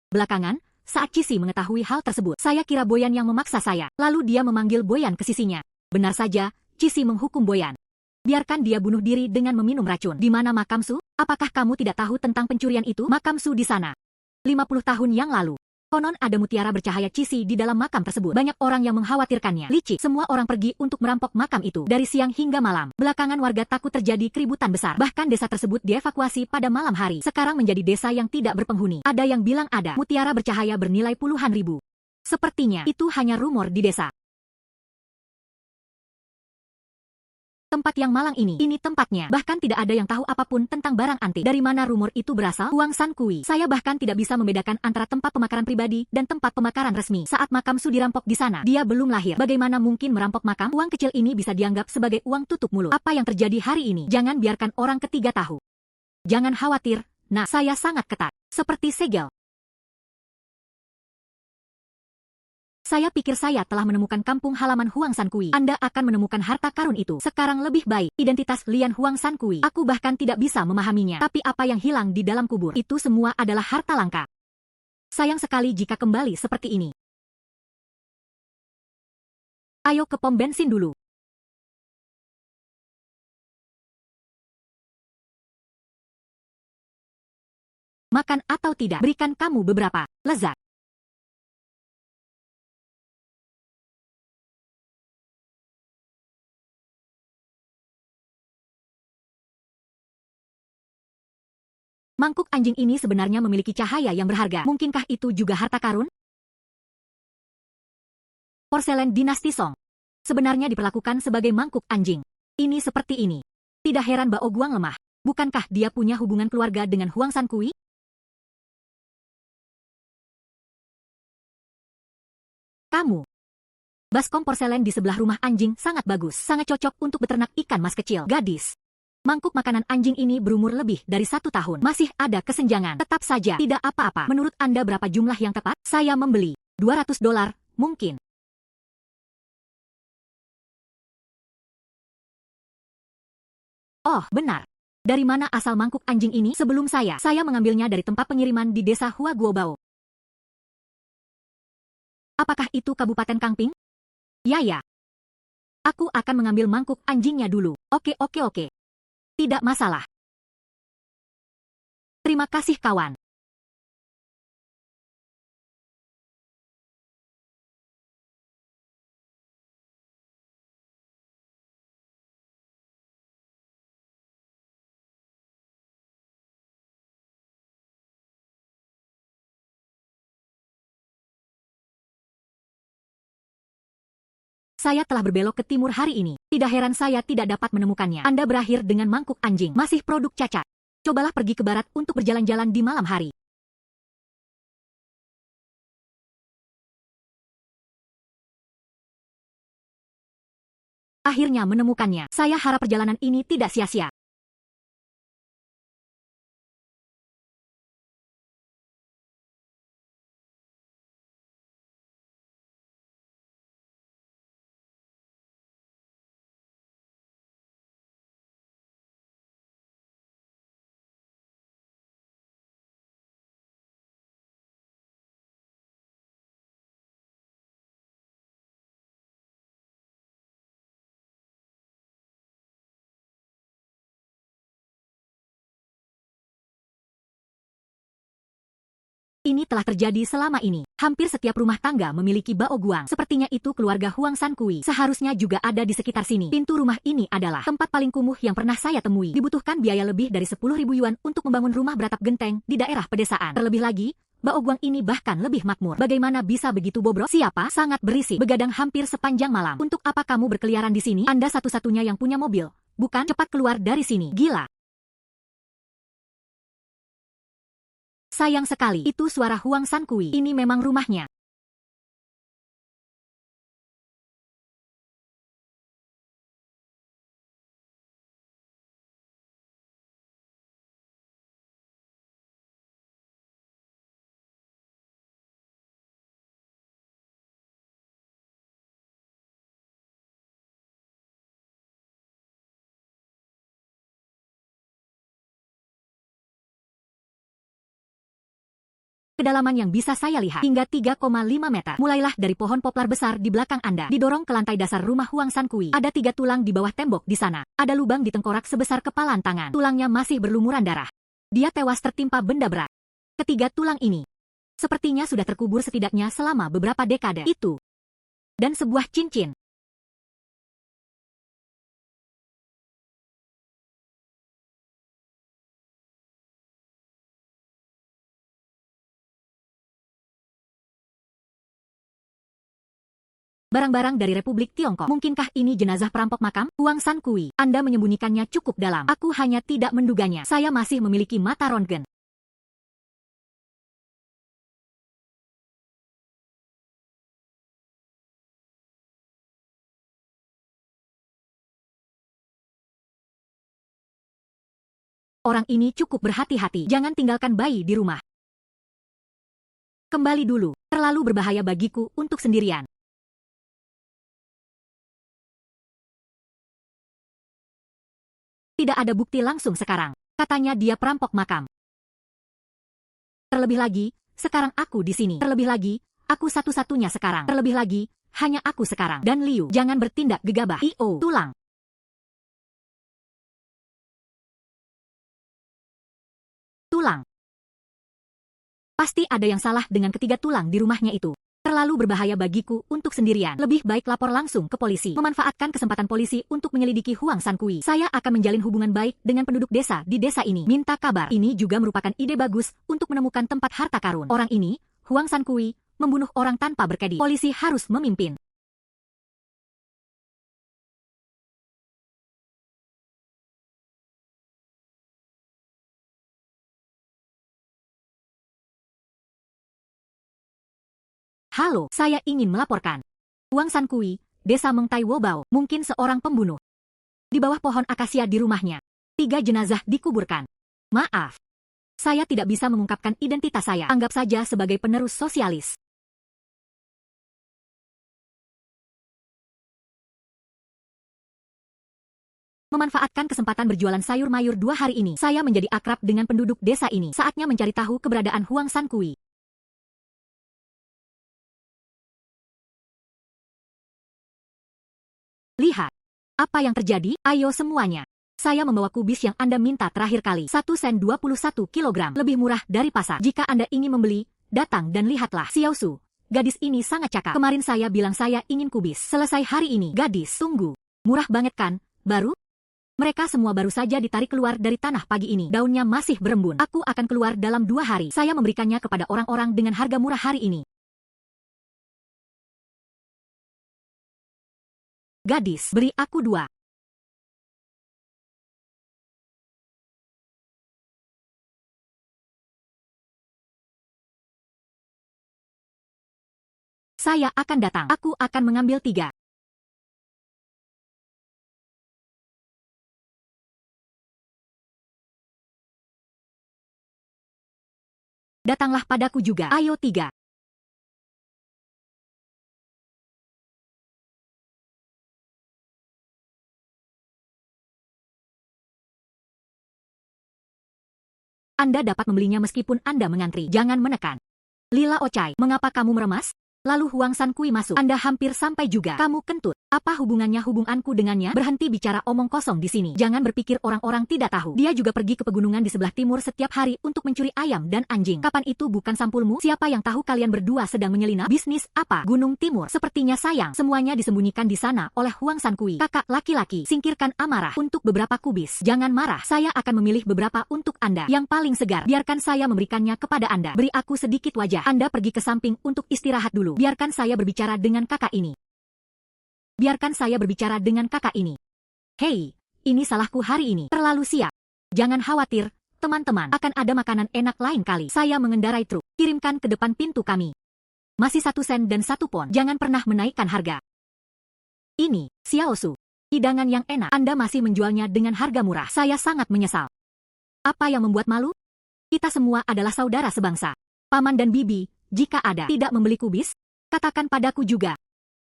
Belakangan, saat Cixi mengetahui hal tersebut, saya kira Boyan yang memaksa saya. Lalu dia memanggil Boyan ke sisinya. Benar saja, Cixi menghukum Boyan. Biarkan dia bunuh diri dengan meminum racun. Di mana makam Su? Apakah kamu tidak tahu tentang pencurian itu? Makam Su di sana. 50 tahun yang lalu. Konon ada mutiara bercahaya Cixi di dalam makam tersebut. Banyak orang yang mengkhawatirkannya. Licik, semua orang pergi untuk merampok makam itu. Dari siang hingga malam. Belakangan warga takut terjadi keributan besar. Bahkan desa tersebut dievakuasi pada malam hari. Sekarang menjadi desa yang tidak berpenghuni. Ada yang bilang ada mutiara bercahaya bernilai puluhan ribu. Sepertinya itu hanya rumor di desa. Tempat yang malang ini tempatnya. Bahkan tidak ada yang tahu apapun tentang barang antik. Dari mana rumor itu berasal? Huang Sankui. Saya bahkan tidak bisa membedakan antara tempat pemakaran pribadi dan tempat pemakaran resmi. Saat makam Su dirampok di sana, dia belum lahir. Bagaimana mungkin merampok makam? Uang kecil ini bisa dianggap sebagai uang tutup mulut. Apa yang terjadi hari ini? Jangan biarkan orang ketiga tahu. Jangan khawatir, nah, saya sangat ketat. Seperti segel. Saya pikir saya telah menemukan kampung halaman Huang Sankui. Anda akan menemukan harta karun itu. Sekarang lebih baik. Identitas Lian Huang Sankui. Aku bahkan tidak bisa memahaminya. Tapi apa yang hilang di dalam kubur? Itu semua adalah harta langka. Sayang sekali jika kembali seperti ini. Ayo ke pom bensin dulu. Makan atau tidak? Berikan kamu beberapa. Lezat. Mangkuk anjing ini sebenarnya memiliki cahaya yang berharga. Mungkinkah itu juga harta karun? Porselen dinasti Song. Sebenarnya diperlakukan sebagai mangkuk anjing. Ini seperti ini. Tidak heran Bao Guang lemah. Bukankah dia punya hubungan keluarga dengan Huang Sankui? Kamu. Baskom porselen di sebelah rumah anjing sangat bagus. Sangat cocok untuk beternak ikan mas kecil. Gadis. Mangkuk makanan anjing ini berumur lebih dari 1 tahun. Masih ada kesenjangan. Tetap saja tidak apa-apa. Menurut Anda berapa jumlah yang tepat? Saya membeli $200, mungkin. Oh, benar. Dari mana asal mangkuk anjing ini? Sebelum saya mengambilnya dari tempat pengiriman di desa Huaguobao. Apakah itu Kabupaten Kangping? Ya. Aku akan mengambil mangkuk anjingnya dulu. Oke. Tidak masalah. Terima kasih kawan. Saya telah berbelok ke timur hari ini. Tidak heran saya tidak dapat menemukannya. Anda berakhir dengan mangkuk anjing. Masih produk cacat. Cobalah pergi ke barat untuk berjalan-jalan di malam hari. Akhirnya menemukannya. Saya harap perjalanan ini tidak sia-sia. Ini telah terjadi selama ini. Hampir setiap rumah tangga memiliki bao guang. Sepertinya itu keluarga Huang Sankui. Seharusnya juga ada di sekitar sini. Pintu rumah ini adalah tempat paling kumuh yang pernah saya temui. Dibutuhkan biaya lebih dari 10.000 yuan untuk membangun rumah beratap genteng di daerah pedesaan. Terlebih lagi, bao guang ini bahkan lebih makmur. Bagaimana bisa begitu bobrok? Siapa? Sangat berisik. Begadang hampir sepanjang malam. Untuk apa kamu berkeliaran di sini? Anda satu-satunya yang punya mobil. Bukan? Cepat keluar dari sini. Gila. Sayang sekali, itu suara Huang Sankui. Ini memang rumahnya. Kedalaman yang bisa saya lihat hingga 3,5 meter. Mulailah dari pohon poplar besar di belakang Anda. Didorong ke lantai dasar rumah Huang Sankui. Ada 3 tulang di bawah tembok di sana. Ada lubang di tengkorak sebesar kepalan tangan. Tulangnya masih berlumuran darah. Dia tewas tertimpa benda berat. Ketiga tulang ini sepertinya sudah terkubur setidaknya selama beberapa dekade. Itu. Dan sebuah cincin. Barang-barang dari Republik Tiongkok. Mungkinkah ini jenazah perampok makam? Huang Sankui. Anda menyembunyikannya cukup dalam. Aku hanya tidak menduganya. Saya masih memiliki mata röntgen. Orang ini cukup berhati-hati. Jangan tinggalkan bayi di rumah. Kembali dulu. Terlalu berbahaya bagiku untuk sendirian. Tidak ada bukti langsung sekarang. Katanya dia perampok makam. Terlebih lagi, sekarang aku di sini. Terlebih lagi, aku satu-satunya sekarang. Terlebih lagi, hanya aku sekarang. Dan Liu, jangan bertindak gegabah. Io, tulang. Tulang. Pasti ada yang salah dengan ketiga tulang di rumahnya itu. Terlalu berbahaya bagiku untuk sendirian. Lebih baik lapor langsung ke polisi. Memanfaatkan kesempatan polisi untuk menyelidiki Huang Sankui. Saya akan menjalin hubungan baik dengan penduduk desa di desa ini. Minta kabar. Ini juga merupakan ide bagus untuk menemukan tempat harta karun. Orang ini, Huang Sankui, membunuh orang tanpa berkedi. Polisi harus memimpin. Halo, saya ingin melaporkan. Huang Sankui, desa Mengtai Wobao, mungkin seorang pembunuh. Di bawah pohon akasia di rumahnya, 3 jenazah dikuburkan. Maaf, saya tidak bisa mengungkapkan identitas saya. Anggap saja sebagai penerus sosialis. Memanfaatkan kesempatan berjualan sayur mayur 2 hari ini, saya menjadi akrab dengan penduduk desa ini. Saatnya mencari tahu keberadaan Huang Sankui. Lihat. Apa yang terjadi? Ayo semuanya. Saya membawa kubis yang Anda minta terakhir kali. 1 sen 21 kilogram. Lebih murah dari pasar. Jika Anda ingin membeli, datang dan lihatlah. Xiaosu, gadis ini sangat cakap. Kemarin saya bilang saya ingin kubis. Selesai hari ini. Gadis, tunggu. Murah banget kan? Baru? Mereka semua baru saja ditarik keluar dari tanah pagi ini. Daunnya masih berembun. Aku akan keluar dalam 2 hari. Saya memberikannya kepada orang-orang dengan harga murah hari ini. Gadis, beri aku 2. Saya akan datang. Aku akan mengambil 3. Datanglah padaku juga. Ayo 3. Anda dapat membelinya meskipun Anda mengantri. Jangan menekan. Lila Ochai, mengapa kamu meremas? Lalu Huang Sankui masuk. Anda hampir sampai juga. Kamu kentut. Apa hubunganku dengannya? Berhenti bicara omong kosong di sini. Jangan berpikir orang-orang tidak tahu. Dia juga pergi ke pegunungan di sebelah timur setiap hari untuk mencuri ayam dan anjing. Kapan itu bukan sampulmu? Siapa yang tahu kalian berdua sedang menyelinap? Bisnis apa? Gunung Timur. Sepertinya sayang. Semuanya disembunyikan di sana oleh Huang Sankui. Kakak laki-laki, singkirkan amarah. Untuk beberapa kubis. Jangan marah. Saya akan memilih beberapa untuk Anda. Yang paling segar. Biarkan saya memberikannya kepada Anda. Beri aku sedikit wajah. Anda pergi ke samping untuk istirahat dulu. Biarkan saya berbicara dengan kakak ini. Biarkan saya berbicara dengan kakak ini. Hei, ini salahku hari ini. Terlalu siap. Jangan khawatir, teman-teman. Akan ada makanan enak lain kali. Saya mengendarai truk. Kirimkan ke depan pintu kami. Masih 1 sen dan 1 pon. Jangan pernah menaikkan harga. Ini, Xiaosu. Hidangan yang enak. Anda masih menjualnya dengan harga murah. Saya sangat menyesal. Apa yang membuat malu? Kita semua adalah saudara sebangsa. Paman dan bibi, jika ada tidak membeli kubis, katakan padaku juga.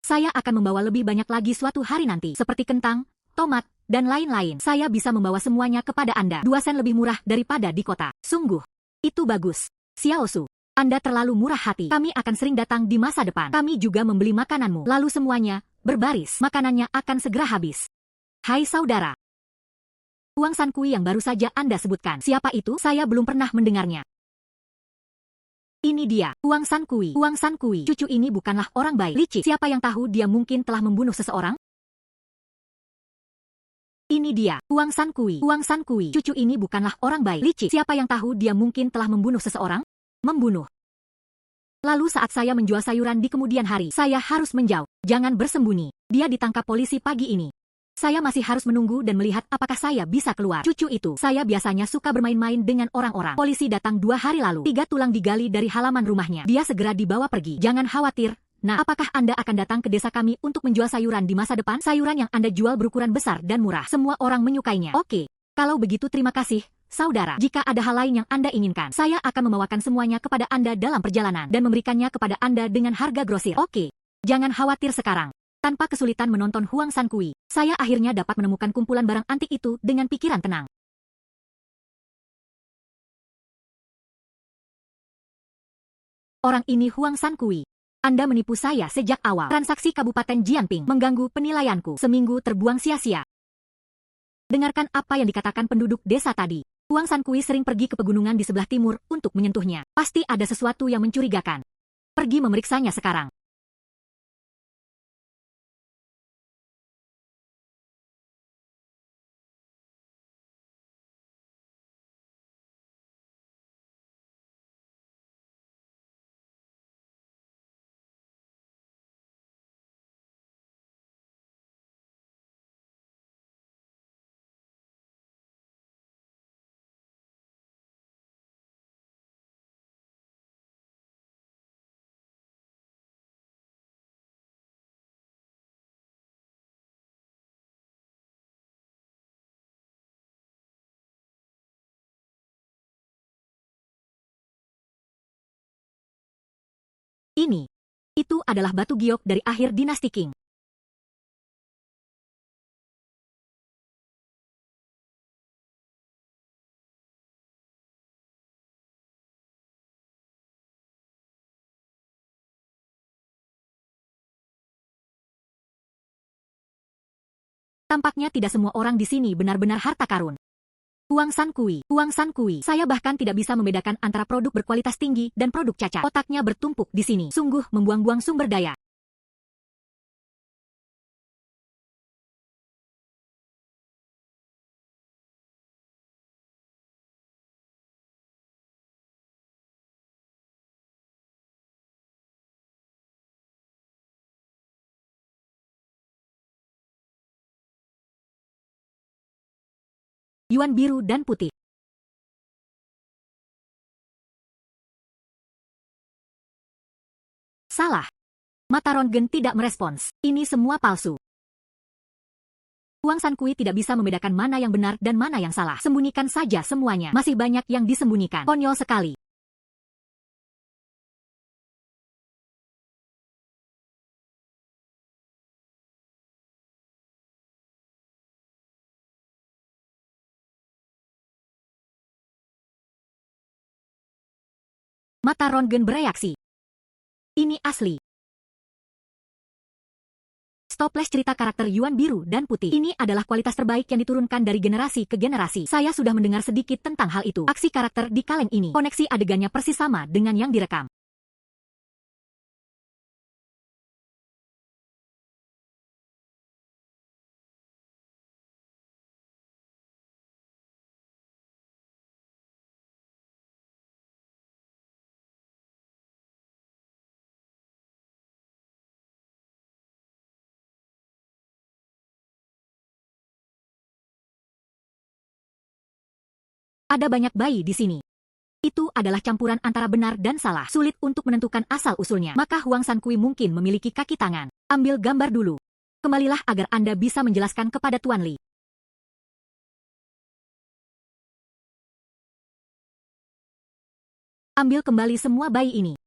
Saya akan membawa lebih banyak lagi suatu hari nanti. Seperti kentang, tomat, dan lain-lain. Saya bisa membawa semuanya kepada Anda. 2 sen lebih murah daripada di kota. Sungguh. Itu bagus. Xiaosu. Anda terlalu murah hati. Kami akan sering datang di masa depan. Kami juga membeli makananmu. Lalu semuanya, berbaris. Makanannya akan segera habis. Hai saudara. Huang Sankui yang baru saja Anda sebutkan. Siapa itu? Saya belum pernah mendengarnya. Ini dia, Huang Sankui. Huang Sankui, cucu ini bukanlah orang baik. Licik, siapa yang tahu dia mungkin telah membunuh seseorang? Ini dia, Huang Sankui. Huang Sankui, cucu ini bukanlah orang baik. Licik, siapa yang tahu dia mungkin telah membunuh seseorang? Membunuh. Lalu saat saya menjual sayuran di kemudian hari, saya harus menjauh. Jangan bersembunyi. Dia ditangkap polisi pagi ini. Saya masih harus menunggu dan melihat apakah saya bisa keluar. Cucu itu, saya biasanya suka bermain-main dengan orang-orang. Polisi datang 2 hari lalu. 3 tulang digali dari halaman rumahnya. Dia segera dibawa pergi. Jangan khawatir. Nah, apakah Anda akan datang ke desa kami untuk menjual sayuran di masa depan? Sayuran yang Anda jual berukuran besar dan murah. Semua orang menyukainya. Oke. Kalau begitu terima kasih, saudara. Jika ada hal lain yang Anda inginkan, saya akan membawakan semuanya kepada Anda dalam perjalanan dan memberikannya kepada Anda dengan harga grosir. Oke. Jangan khawatir sekarang. Tanpa kesulitan menonton Huang Sankui, saya akhirnya dapat menemukan kumpulan barang antik itu dengan pikiran tenang. Orang ini Huang Sankui. Anda menipu saya sejak awal. Transaksi Kabupaten Jianping mengganggu penilaianku. Seminggu terbuang sia-sia. Dengarkan apa yang dikatakan penduduk desa tadi. Huang Sankui sering pergi ke pegunungan di sebelah timur untuk menyentuhnya. Pasti ada sesuatu yang mencurigakan. Pergi memeriksanya sekarang. Ini. Itu adalah batu giok dari akhir dinasti Qing. Tampaknya tidak semua orang di sini benar-benar harta karun. Huang Sankui, saya bahkan tidak bisa membedakan antara produk berkualitas tinggi dan produk cacat. Otaknya bertumpuk di sini. Sungguh membuang-buang sumber daya. Yuan biru dan putih. Salah. Mata Ron Gen tidak merespons. Ini semua palsu. Huang Shankui tidak bisa membedakan mana yang benar dan mana yang salah. Sembunyikan saja semuanya. Masih banyak yang disembunyikan. Konyol sekali. Mata Ron Gen bereaksi. Ini asli. Stoples cerita karakter Yuan biru dan putih. Ini adalah kualitas terbaik yang diturunkan dari generasi ke generasi. Saya sudah mendengar sedikit tentang hal itu. Aksi karakter di kaleng ini. Koneksi adegannya persis sama dengan yang direkam. Ada banyak bayi di sini. Itu adalah campuran antara benar dan salah. Sulit untuk menentukan asal-usulnya. Maka Huang Shankui mungkin memiliki kaki tangan. Ambil gambar dulu. Kembalilah agar Anda bisa menjelaskan kepada Tuan Li. Ambil kembali semua bayi ini.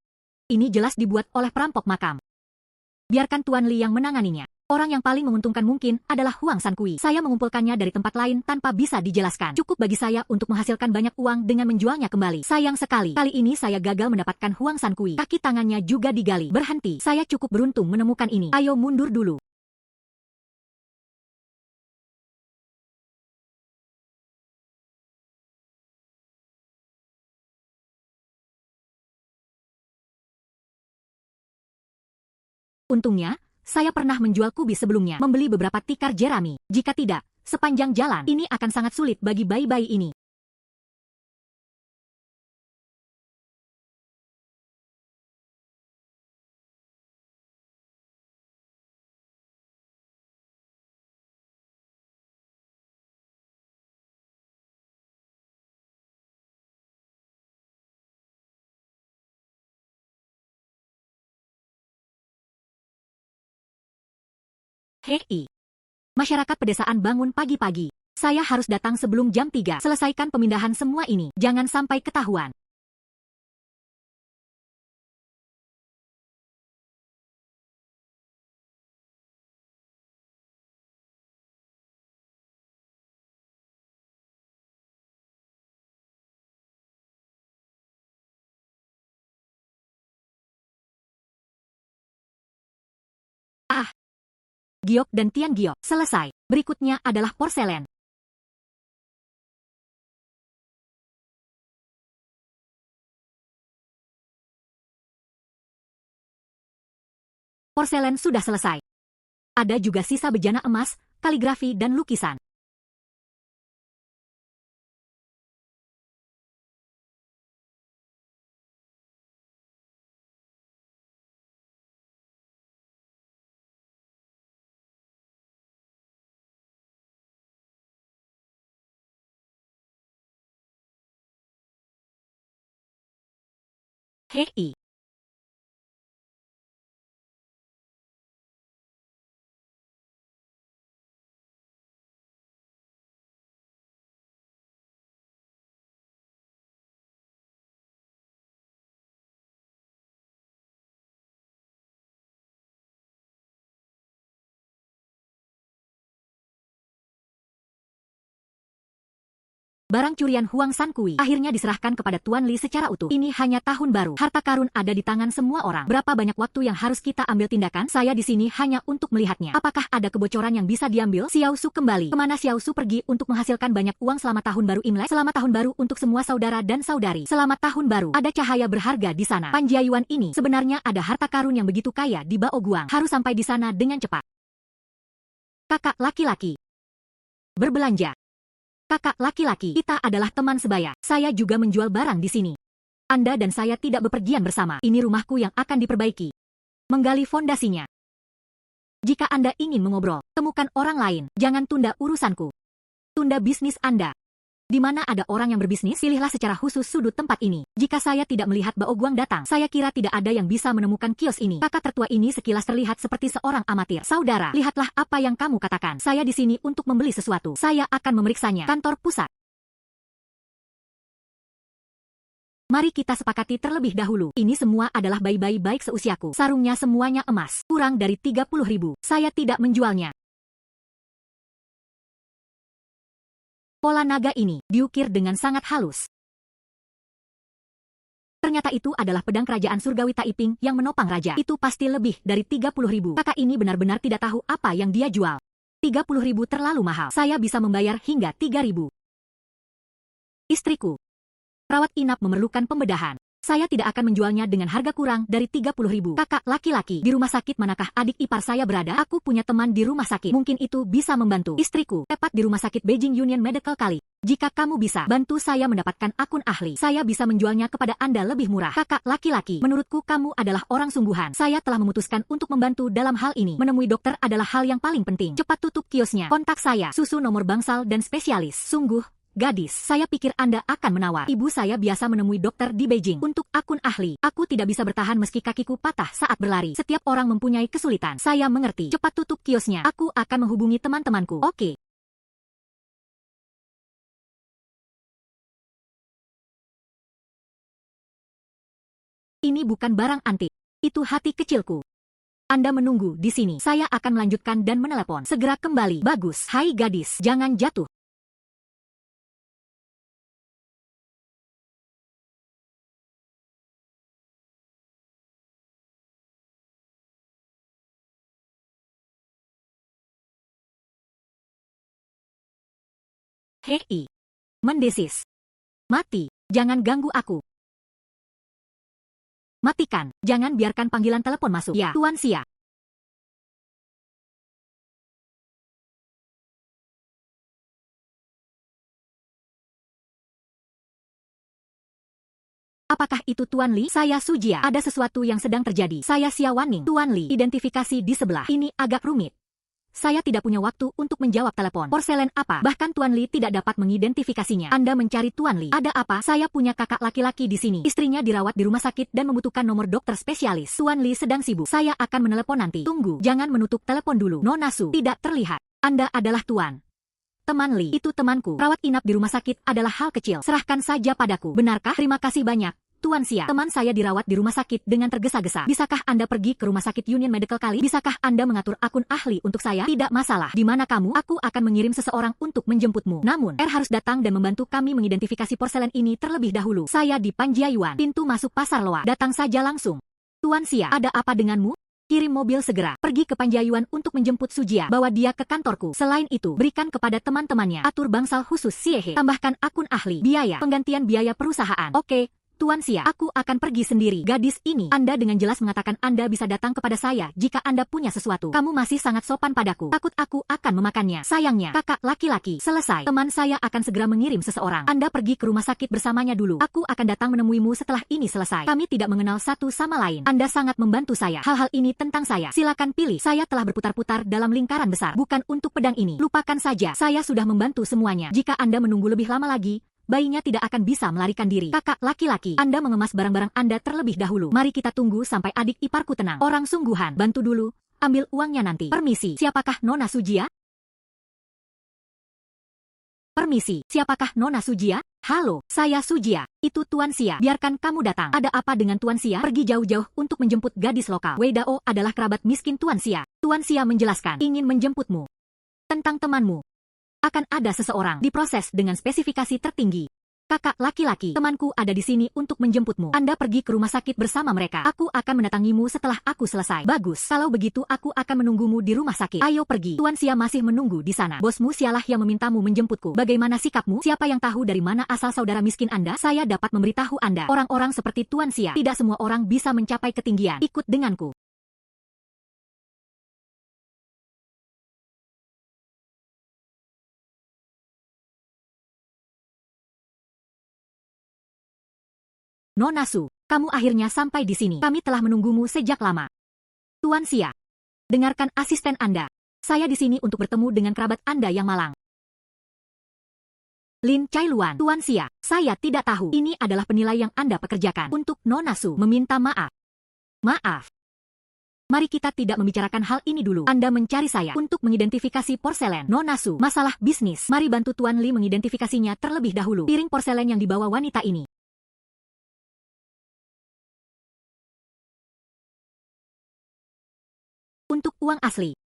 Ini jelas dibuat oleh perampok makam. Biarkan Tuan Li yang menanganinya. Orang yang paling menguntungkan mungkin adalah Huang Shankui. Saya mengumpulkannya dari tempat lain tanpa bisa dijelaskan. Cukup bagi saya untuk menghasilkan banyak uang dengan menjualnya kembali. Sayang sekali, kali ini saya gagal mendapatkan Huang Shankui. Kaki tangannya juga digali. Berhenti, saya cukup beruntung menemukan ini. Ayo mundur dulu. Untungnya, saya pernah menjual kubis sebelumnya, membeli beberapa tikar jerami. Jika tidak, sepanjang jalan, ini akan sangat sulit bagi bayi-bayi ini. Hei, masyarakat pedesaan bangun pagi-pagi. Saya harus datang sebelum jam 3. Selesaikan pemindahan semua ini. Jangan sampai ketahuan. Ah, Giok dan Tian Giok. Selesai. Berikutnya adalah porselen. Porselen sudah selesai. Ada juga sisa bejana emas, kaligrafi dan lukisan. Hei. Barang curian Huang Shankui akhirnya diserahkan kepada Tuan Li secara utuh. Ini hanya tahun baru. Harta karun ada di tangan semua orang. Berapa banyak waktu yang harus kita ambil tindakan? Saya di sini hanya untuk melihatnya. Apakah ada kebocoran yang bisa diambil? Xiao Su kembali. Kemana Xiao Su pergi untuk menghasilkan banyak uang selama tahun baru Imlek? Selamat tahun baru untuk semua saudara dan saudari. Selamat tahun baru. Ada cahaya berharga di sana. Panjiayuan ini sebenarnya ada harta karun yang begitu kaya di Bao Guang. Harus sampai di sana dengan cepat. Kakak laki-laki. Berbelanja. Kakak laki-laki, kita adalah teman sebaya. Saya juga menjual barang di sini. Anda dan saya tidak bepergian bersama. Ini rumahku yang akan diperbaiki. Menggali fondasinya. Jika Anda ingin mengobrol, temukan orang lain. Jangan tunda urusanku. Tunda bisnis Anda. Di mana ada orang yang berbisnis, pilihlah secara khusus sudut tempat ini. Jika saya tidak melihat Bao Guang datang, saya kira tidak ada yang bisa menemukan kios ini. Kakak tertua ini sekilas terlihat seperti seorang amatir. Saudara, lihatlah apa yang kamu katakan. Saya di sini untuk membeli sesuatu. Saya akan memeriksanya. Kantor pusat. Mari kita sepakati terlebih dahulu. Ini semua adalah bayi-bayi baik seusiaku. Sarungnya semuanya emas. Kurang dari 30.000. Saya tidak menjualnya. Pola naga ini diukir dengan sangat halus. Ternyata itu adalah pedang kerajaan surgawi Taiping yang menopang raja. Itu pasti lebih dari 30.000. Kakak ini benar-benar tidak tahu apa yang dia jual. 30.000 terlalu mahal. Saya bisa membayar hingga 3.000. Istriku. Rawat inap memerlukan pembedahan. Saya tidak akan menjualnya dengan harga kurang dari 30.000. Kakak laki-laki, di rumah sakit manakah adik ipar saya berada? Aku punya teman di rumah sakit. Mungkin itu bisa membantu. Istriku, tepat di rumah sakit Beijing Union Medical Kali. Jika kamu bisa bantu saya mendapatkan akun ahli, saya bisa menjualnya kepada Anda lebih murah. Kakak laki-laki, menurutku kamu adalah orang sungguhan. Saya telah memutuskan untuk membantu dalam hal ini. Menemui dokter adalah hal yang paling penting. Cepat tutup kiosnya. Kontak saya. Susu nomor bangsal dan spesialis. Sungguh. Gadis, saya pikir Anda akan menawar. Ibu saya biasa menemui dokter di Beijing. Untuk akun ahli, aku tidak bisa bertahan meski kakiku patah saat berlari. Setiap orang mempunyai kesulitan. Saya mengerti. Cepat tutup kiosnya. Aku akan menghubungi teman-temanku. Oke. Ini bukan barang antik. Itu hati kecilku. Anda menunggu di sini. Saya akan melanjutkan dan menelepon. Segera kembali. Bagus. Hai gadis, jangan jatuh. Hei, mendesis. Mati, jangan ganggu aku. Matikan, jangan biarkan panggilan telepon masuk. Ya, Tuan Xia. Apakah itu Tuan Li? Saya Sujia. Ada sesuatu yang sedang terjadi. Saya Xia Waning. Tuan Li, identifikasi di sebelah. Ini agak rumit. Saya tidak punya waktu untuk menjawab telepon. Porselen apa? Bahkan Tuan Li tidak dapat mengidentifikasinya. Anda mencari Tuan Li. Ada apa? Saya punya kakak laki-laki di sini. Istrinya dirawat di rumah sakit dan membutuhkan nomor dokter spesialis. Tuan Li sedang sibuk. Saya akan menelepon nanti. Tunggu, jangan menutup telepon dulu. Nona Su, tidak terlihat. Anda adalah Tuan. Teman Li, itu temanku. Rawat inap di rumah sakit adalah hal kecil. Serahkan saja padaku. Benarkah? Terima kasih banyak. Tuan Xia, teman saya dirawat di rumah sakit dengan tergesa-gesa. Bisakah Anda pergi ke rumah sakit Union Medical Kali? Bisakah Anda mengatur akun ahli untuk saya? Tidak masalah. Di mana kamu? Aku akan mengirim seseorang untuk menjemputmu. Namun, harus datang dan membantu kami mengidentifikasi porselen ini terlebih dahulu. Saya di Panjiayuan, pintu masuk pasar Loa. Datang saja langsung. Tuan Xia, ada apa denganmu? Kirim mobil segera. Pergi ke Panjiayuan untuk menjemput Sujia. Bawa dia ke kantorku. Selain itu, berikan kepada teman-temannya. Atur bangsal khusus Siehe. Tambahkan akun ahli. Biaya. Penggantian biaya perusahaan. Oke. Tuan Xia, aku akan pergi sendiri. Gadis ini, Anda dengan jelas mengatakan Anda bisa datang kepada saya jika Anda punya sesuatu. Kamu masih sangat sopan padaku. Takut aku akan memakannya. Sayangnya, kakak laki-laki. Selesai. Teman saya akan segera mengirim seseorang. Anda pergi ke rumah sakit bersamanya dulu. Aku akan datang menemuimu setelah ini selesai. Kami tidak mengenal satu sama lain. Anda sangat membantu saya. Hal-hal ini tentang saya. Silakan pilih. Saya telah berputar-putar dalam lingkaran besar. Bukan untuk pedang ini. Lupakan saja. Saya sudah membantu semuanya. Jika Anda menunggu lebih lama lagi, bayinya tidak akan bisa melarikan diri. Kakak laki-laki, Anda mengemas barang-barang Anda terlebih dahulu. Mari kita tunggu sampai adik iparku tenang. Orang sungguhan, bantu dulu. Ambil uangnya nanti. Permisi, siapakah Nona Sujia? Permisi, siapakah Nona Sujia? Halo, saya Sujia. Itu Tuan Xia. Biarkan kamu datang. Ada apa dengan Tuan Xia? Pergi jauh-jauh untuk menjemput gadis lokal. Wei Dao adalah kerabat miskin Tuan Xia. Tuan Xia menjelaskan, ingin menjemputmu. Tentang temanmu. Akan ada seseorang diproses dengan spesifikasi tertinggi. Kakak laki-laki, temanku ada di sini untuk menjemputmu. Anda pergi ke rumah sakit bersama mereka. Aku akan mendatangimu setelah aku selesai. Bagus, kalau begitu aku akan menunggumu di rumah sakit. Ayo pergi. Tuan Xia masih menunggu di sana. Bosmu sialah yang memintamu menjemputku. Bagaimana sikapmu? Siapa yang tahu dari mana asal saudara miskin Anda? Saya dapat memberitahu Anda. Orang-orang seperti Tuan Xia, tidak semua orang bisa mencapai ketinggian. Ikut denganku. Nona Su, kamu akhirnya sampai di sini. Kami telah menunggumu sejak lama. Tuan Xia, dengarkan asisten Anda. Saya di sini untuk bertemu dengan kerabat Anda yang malang. Lin Chailuan, Tuan Xia, saya tidak tahu. Ini adalah penilai yang Anda pekerjakan. Untuk Nona Su, meminta maaf. Maaf. Mari kita tidak membicarakan hal ini dulu. Anda mencari saya untuk mengidentifikasi porselen. Nona Su, masalah bisnis. Mari bantu Tuan Li mengidentifikasinya terlebih dahulu. Piring porselen yang dibawa wanita ini. Untuk uang asli.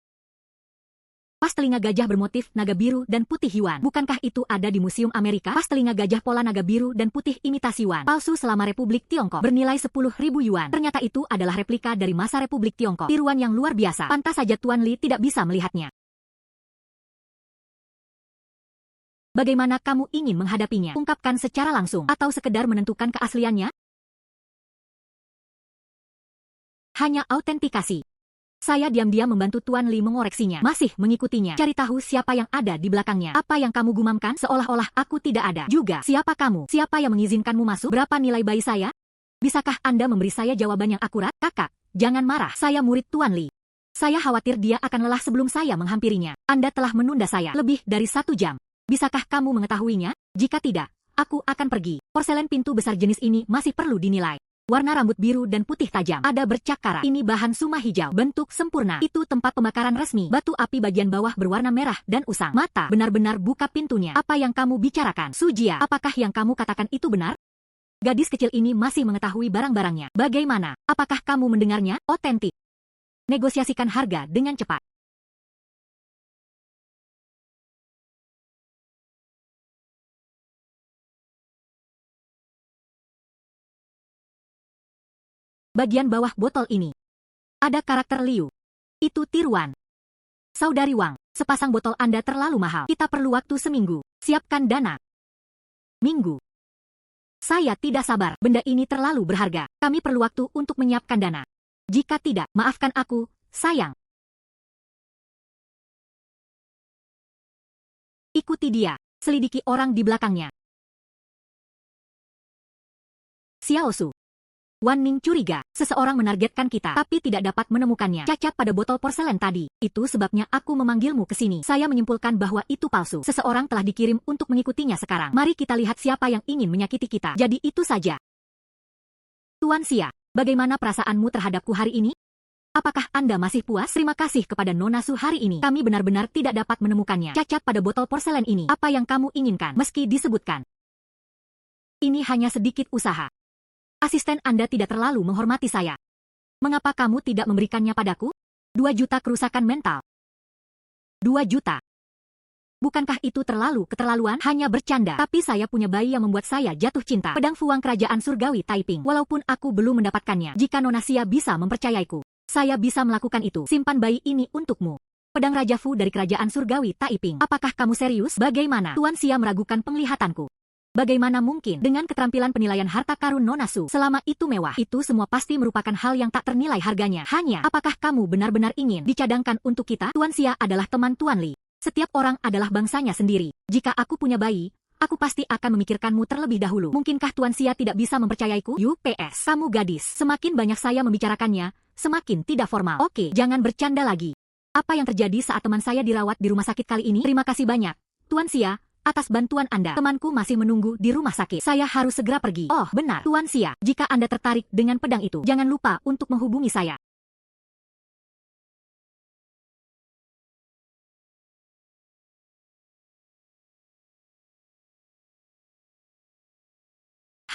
Pas telinga gajah bermotif naga biru dan putih Yuan. Bukankah itu ada di Museum Amerika? Pas telinga gajah pola naga biru dan putih imitasi Yuan. Palsu selama Republik Tiongkok. Bernilai 10.000 Yuan. Ternyata itu adalah replika dari masa Republik Tiongkok. Tiruan yang luar biasa. Pantas saja Tuan Li tidak bisa melihatnya. Bagaimana kamu ingin menghadapinya? Ungkapkan secara langsung. Atau sekedar menentukan keasliannya? Hanya autentikasi. Saya diam-diam membantu Tuan Li mengoreksinya. Masih mengikutinya. Cari tahu siapa yang ada di belakangnya. Apa yang kamu gumamkan? Seolah-olah aku tidak ada. Juga, siapa kamu? Siapa yang mengizinkanmu masuk? Berapa nilai bayi saya? Bisakah Anda memberi saya jawaban yang akurat? Kakak, jangan marah. Saya murid Tuan Li. Saya khawatir dia akan lelah sebelum saya menghampirinya. Anda telah menunda saya lebih dari 1 jam. Bisakah kamu mengetahuinya? Jika tidak, aku akan pergi. Porselen pintu besar jenis ini masih perlu dinilai. Warna rambut biru dan putih tajam. Ada bercak karat. Ini bahan suma hijau. Bentuk sempurna. Itu tempat pembakaran resmi. Batu api bagian bawah berwarna merah dan usang. Mata benar-benar buka pintunya. Apa yang kamu bicarakan? Sujia, apakah yang kamu katakan itu benar? Gadis kecil ini masih mengetahui barang-barangnya. Bagaimana? Apakah kamu mendengarnya? Otentik. Negosiasikan harga dengan cepat. Bagian bawah botol ini. Ada karakter Liu. Itu tiruan. Saudari Wang, sepasang botol Anda terlalu mahal. Kita perlu waktu seminggu. Siapkan dana. Minggu. Saya tidak sabar. Benda ini terlalu berharga. Kami perlu waktu untuk menyiapkan dana. Jika tidak, maafkan aku, sayang. Ikuti dia. Selidiki orang di belakangnya. Xiao Su. Wan Ning curiga, seseorang menargetkan kita, tapi tidak dapat menemukannya. Cacat pada botol porselen tadi. Itu sebabnya aku memanggilmu ke sini. Saya menyimpulkan bahwa itu palsu. Seseorang telah dikirim untuk mengikutinya sekarang. Mari kita lihat siapa yang ingin menyakiti kita. Jadi itu saja. Tuan Xia, bagaimana perasaanmu terhadapku hari ini? Apakah Anda masih puas? Terima kasih kepada Nona Su hari ini. Kami benar-benar tidak dapat menemukannya. Cacat pada botol porselen ini. Apa yang kamu inginkan? Meski disebutkan. Ini hanya sedikit usaha. Asisten Anda tidak terlalu menghormati saya. Mengapa kamu tidak memberikannya padaku? 2 juta kerusakan mental. 2 juta. Bukankah itu terlalu keterlaluan? Hanya bercanda. Tapi saya punya bayi yang membuat saya jatuh cinta. Pedang Fuang Kerajaan Surgawi Taiping. Walaupun aku belum mendapatkannya. Jika Nona Xia bisa mempercayaiku, saya bisa melakukan itu. Simpan bayi ini untukmu. Pedang Raja Fu dari Kerajaan Surgawi Taiping. Apakah kamu serius? Bagaimana? Tuan Xia meragukan penglihatanku. Bagaimana mungkin dengan keterampilan penilaian harta karun Nona Su selama itu mewah? Itu semua pasti merupakan hal yang tak ternilai harganya. Hanya, apakah kamu benar-benar ingin dicadangkan untuk kita? Tuan Xia adalah teman Tuan Li. Setiap orang adalah bangsanya sendiri. Jika aku punya bayi, aku pasti akan memikirkanmu terlebih dahulu. Mungkinkah Tuan Xia tidak bisa mempercayaiku? UPS, kamu gadis. Semakin banyak saya membicarakannya, semakin tidak formal. Oke, jangan bercanda lagi. Apa yang terjadi saat teman saya dirawat di rumah sakit kali ini? Terima kasih banyak, Tuan Xia, atas bantuan Anda. Temanku masih menunggu di rumah sakit. Saya harus segera pergi. Oh, benar. Tuan Xia, jika Anda tertarik dengan pedang itu, jangan lupa untuk menghubungi saya.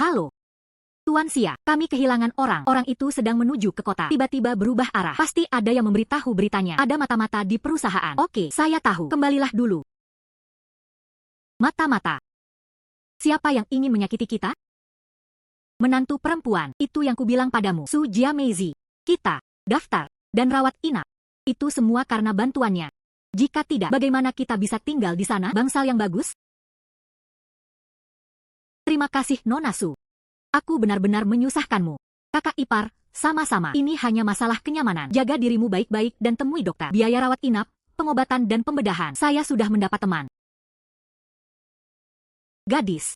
Halo. Tuan Xia, kami kehilangan orang. Orang itu sedang menuju ke kota. Tiba-tiba berubah arah. Pasti ada yang memberitahu beritanya. Ada mata-mata di perusahaan. Oke, saya tahu. Kembalilah dulu. Mata-mata. Siapa yang ingin menyakiti kita? Menantu perempuan. Itu yang kubilang padamu. Su Jiameizi. Kita, daftar, dan rawat inap. Itu semua karena bantuannya. Jika tidak, bagaimana kita bisa tinggal di sana? Bangsal yang bagus? Terima kasih Nona Su. Aku benar-benar menyusahkanmu. Kakak ipar, sama-sama. Ini hanya masalah kenyamanan. Jaga dirimu baik-baik dan temui dokter. Biaya rawat inap, pengobatan dan pembedahan. Saya sudah mendapat teman. Gadis.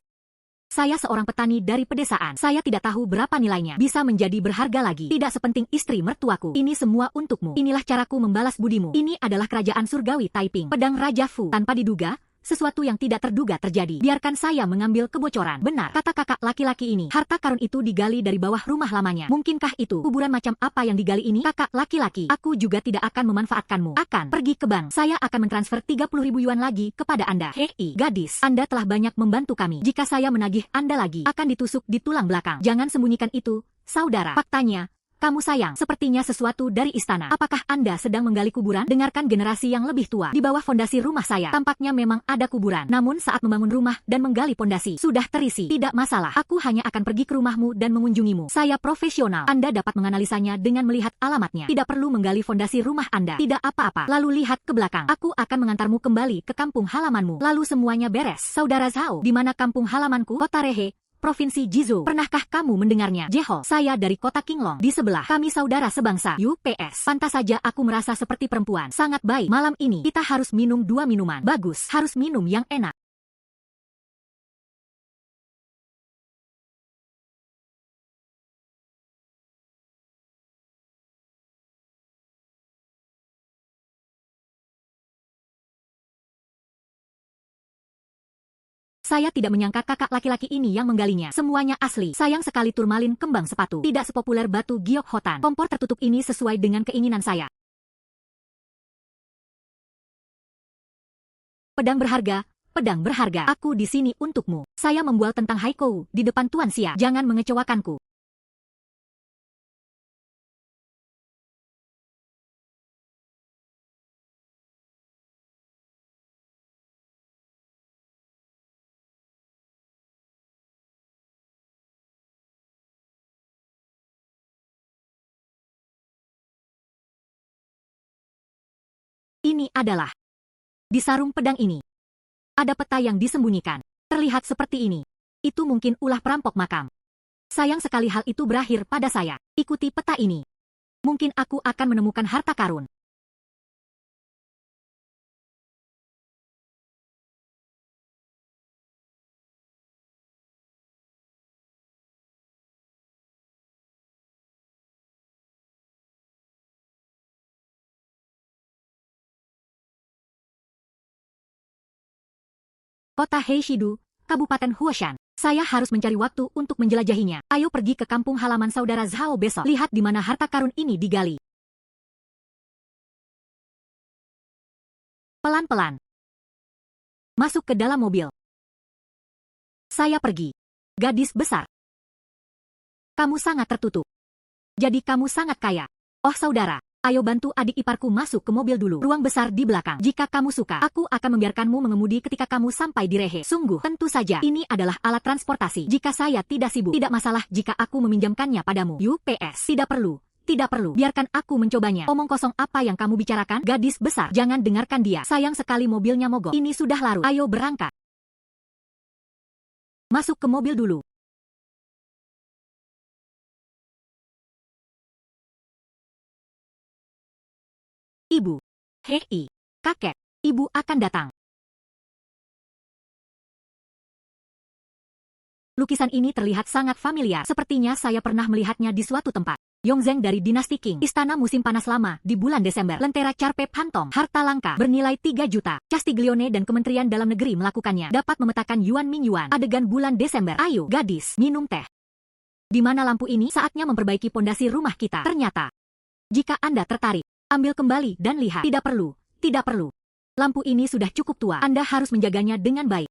Saya seorang petani dari pedesaan. Saya tidak tahu berapa nilainya. Bisa menjadi berharga lagi. Tidak sepenting istri mertuaku. Ini semua untukmu. Inilah caraku membalas budimu. Ini adalah kerajaan surgawi Taiping. Pedang Raja Fu. Tanpa diduga, sesuatu yang tidak terduga terjadi. Biarkan saya mengambil kebocoran. Benar, kata kakak laki-laki ini. Harta karun itu digali dari bawah rumah lamanya. Mungkinkah itu kuburan macam apa yang digali ini? Kakak laki-laki, aku juga tidak akan memanfaatkanmu. Akan pergi ke bank. Saya akan mentransfer 30.000 yuan lagi kepada Anda. Hei, gadis, Anda telah banyak membantu kami. Jika saya menagih Anda lagi, akan ditusuk di tulang belakang. Jangan sembunyikan itu, saudara. Faktanya, kamu sayang, sepertinya sesuatu dari istana. Apakah Anda sedang menggali kuburan? Dengarkan generasi yang lebih tua. Di bawah fondasi rumah saya, tampaknya memang ada kuburan. Namun saat membangun rumah dan menggali fondasi, sudah terisi. Tidak masalah, aku hanya akan pergi ke rumahmu dan mengunjungimu. Saya profesional. Anda dapat menganalisanya dengan melihat alamatnya. Tidak perlu menggali fondasi rumah Anda. Tidak apa-apa. Lalu lihat ke belakang. Aku akan mengantarmu kembali ke kampung halamanmu. Lalu semuanya beres. Saudara Zhao, di mana kampung halamanku? Kota Rehe, Provinsi Jizhou. Pernahkah kamu mendengarnya? Jeho, saya dari kota Qinglong. Di sebelah, kami saudara sebangsa. UPS. Pantas saja aku merasa seperti perempuan. Sangat baik. Malam ini, kita harus minum 2 minuman. Bagus, harus minum yang enak. Saya tidak menyangka kakak laki-laki ini yang menggalinya. Semuanya asli. Sayang sekali turmalin kembang sepatu. Tidak sepopuler batu giok hotan. Kompor tertutup ini sesuai dengan keinginan saya. Pedang berharga, pedang berharga. Aku di sini untukmu. Saya membual tentang Haikou di depan Tuan Xia. Jangan mengecewakanku. Ini adalah di sarung pedang ini. Ada peta yang disembunyikan. Terlihat seperti ini. Itu mungkin ulah perampok makam. Sayang sekali hal itu berakhir pada saya. Ikuti peta ini. Mungkin aku akan menemukan harta karun. Kota Heishidu, Kabupaten Huashan. Saya harus mencari waktu untuk menjelajahinya. Ayo pergi ke kampung halaman saudara Zhao besok. Lihat di mana harta karun ini digali. Pelan-pelan. Masuk ke dalam mobil. Saya pergi. Gadis besar. Kamu sangat tertutup. Jadi kamu sangat kaya. Oh saudara, ayo bantu adik iparku masuk ke mobil dulu. Ruang besar di belakang. Jika kamu suka, aku akan membiarkanmu mengemudi ketika kamu sampai di Rehe. Sungguh, tentu saja. Ini adalah alat transportasi. Jika saya tidak sibuk, tidak masalah jika aku meminjamkannya padamu. UPS. Tidak perlu. Tidak perlu. Biarkan aku mencobanya. Omong kosong apa yang kamu bicarakan? Gadis besar. Jangan dengarkan dia. Sayang sekali mobilnya mogok. Ini sudah larut. Ayo berangkat. Masuk ke mobil dulu. Ibu. Hei, kakek. Ibu akan datang. Lukisan ini terlihat sangat familiar. Sepertinya saya pernah melihatnya di suatu tempat. Yongzheng dari dinasti Qing. Istana musim panas lama di bulan Desember. Lentera Carpe Pantong. Harta langka bernilai 3 juta. Castiglione dan Kementerian Dalam Negeri melakukannya. Dapat memetakan Yuan Ming Yuan. Adegan bulan Desember. Ayo, gadis, minum teh. Di mana lampu ini? Saatnya memperbaiki pondasi rumah kita. Ternyata, jika Anda tertarik, ambil kembali dan lihat. Tidak perlu. Tidak perlu. Lampu ini sudah cukup tua. Anda harus menjaganya dengan baik.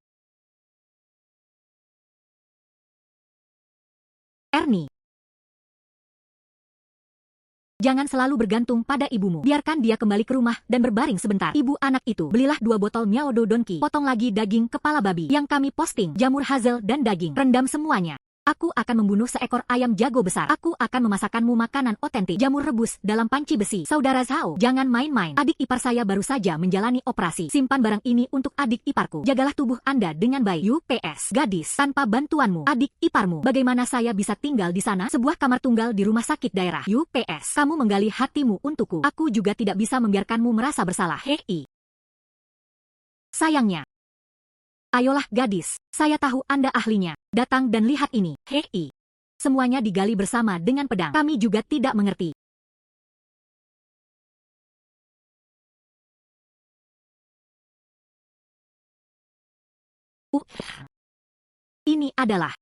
Ernie. Jangan selalu bergantung pada ibumu. Biarkan dia kembali ke rumah dan berbaring sebentar. Ibu anak itu, belilah 2 botol Miaodo Donki. Potong lagi daging kepala babi yang kami posting. Jamur hazel dan daging. Rendam semuanya. Aku akan membunuh seekor ayam jago besar. Aku akan memasakkanmu makanan otentik. Jamur rebus dalam panci besi. Saudara Zhao, jangan main-main. Adik ipar saya baru saja menjalani operasi. Simpan barang ini untuk adik iparku. Jagalah tubuh Anda dengan baik. UPS. Gadis, tanpa bantuanmu, adik iparmu, bagaimana saya bisa tinggal di sana? Sebuah kamar tunggal di rumah sakit daerah. UPS. Kamu menggali hatimu untukku. Aku juga tidak bisa membiarkanmu merasa bersalah. Hei. Sayangnya. Ayolah gadis, saya tahu Anda ahlinya. Datang dan lihat ini. Hei. Semuanya digali bersama dengan pedang. Kami juga tidak mengerti. Ini adalah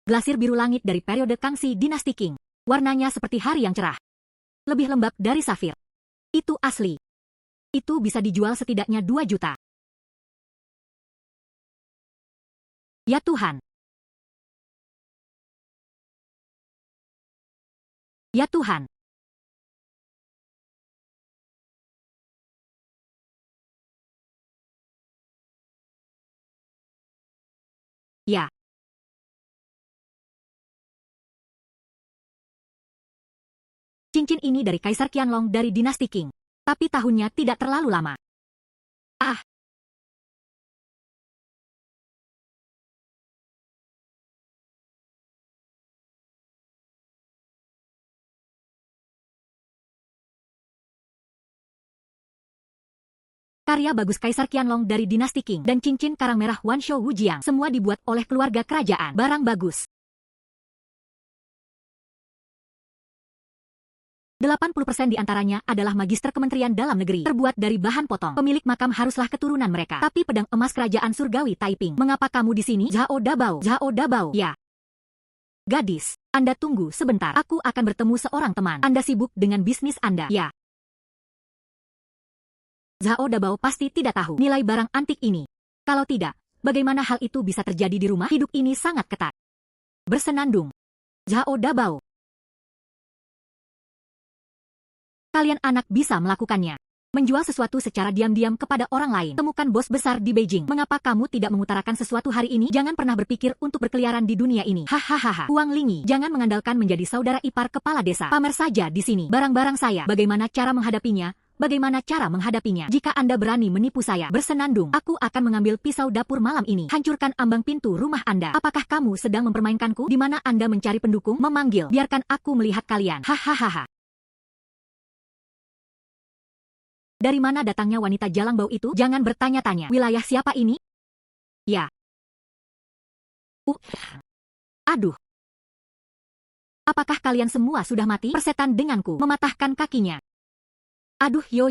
glasir biru langit dari periode Kangxi Dinasti Qing. Warnanya seperti hari yang cerah. Lebih lembab dari safir. Itu asli. Itu bisa dijual setidaknya 2 juta. Ya Tuhan. Ya Tuhan. Ya. Cincin ini dari Kaisar Qianlong dari Dinasti Qing. Tapi tahunnya tidak terlalu lama. Ah. Karya bagus Kaisar Qianlong dari Dinasti Qing dan cincin karang merah Wanshou Wujiang semua dibuat oleh keluarga kerajaan. Barang bagus. 80% diantaranya adalah magister Kementerian Dalam Negeri, terbuat dari bahan potong. Pemilik makam haruslah keturunan mereka. Tapi pedang emas kerajaan surgawi Taiping. Mengapa kamu di sini? Zhao Dabao. Zhao Dabao. Ya. Gadis, Anda tunggu sebentar. Aku akan bertemu seorang teman. Anda sibuk dengan bisnis Anda. Ya. Zhao Dabao pasti tidak tahu nilai barang antik ini. Kalau tidak, bagaimana hal itu bisa terjadi di rumah? Hidup ini sangat ketat. Bersenandung. Zhao Dabao. Kalian anak bisa melakukannya. Menjual sesuatu secara diam-diam kepada orang lain. Temukan bos besar di Beijing. Mengapa kamu tidak mengutarakan sesuatu hari ini? Jangan pernah berpikir untuk berkeliaran di dunia ini. Hahaha. Huang Lingyi, jangan mengandalkan menjadi saudara ipar kepala desa. Pamer saja di sini. Barang-barang saya. Bagaimana cara menghadapinya? Bagaimana cara menghadapinya? Jika Anda berani menipu saya, bersenandung, aku akan mengambil pisau dapur malam ini. Hancurkan ambang pintu rumah Anda. Apakah kamu sedang mempermainkanku? Di mana Anda mencari pendukung? Memanggil. Biarkan aku melihat kalian. Hahaha. Dari mana datangnya wanita jalang bau itu? Jangan bertanya-tanya. Wilayah siapa ini? Ya. Aduh. Apakah kalian semua sudah mati? Persetan denganku. Mematahkan kakinya. Aduh yo.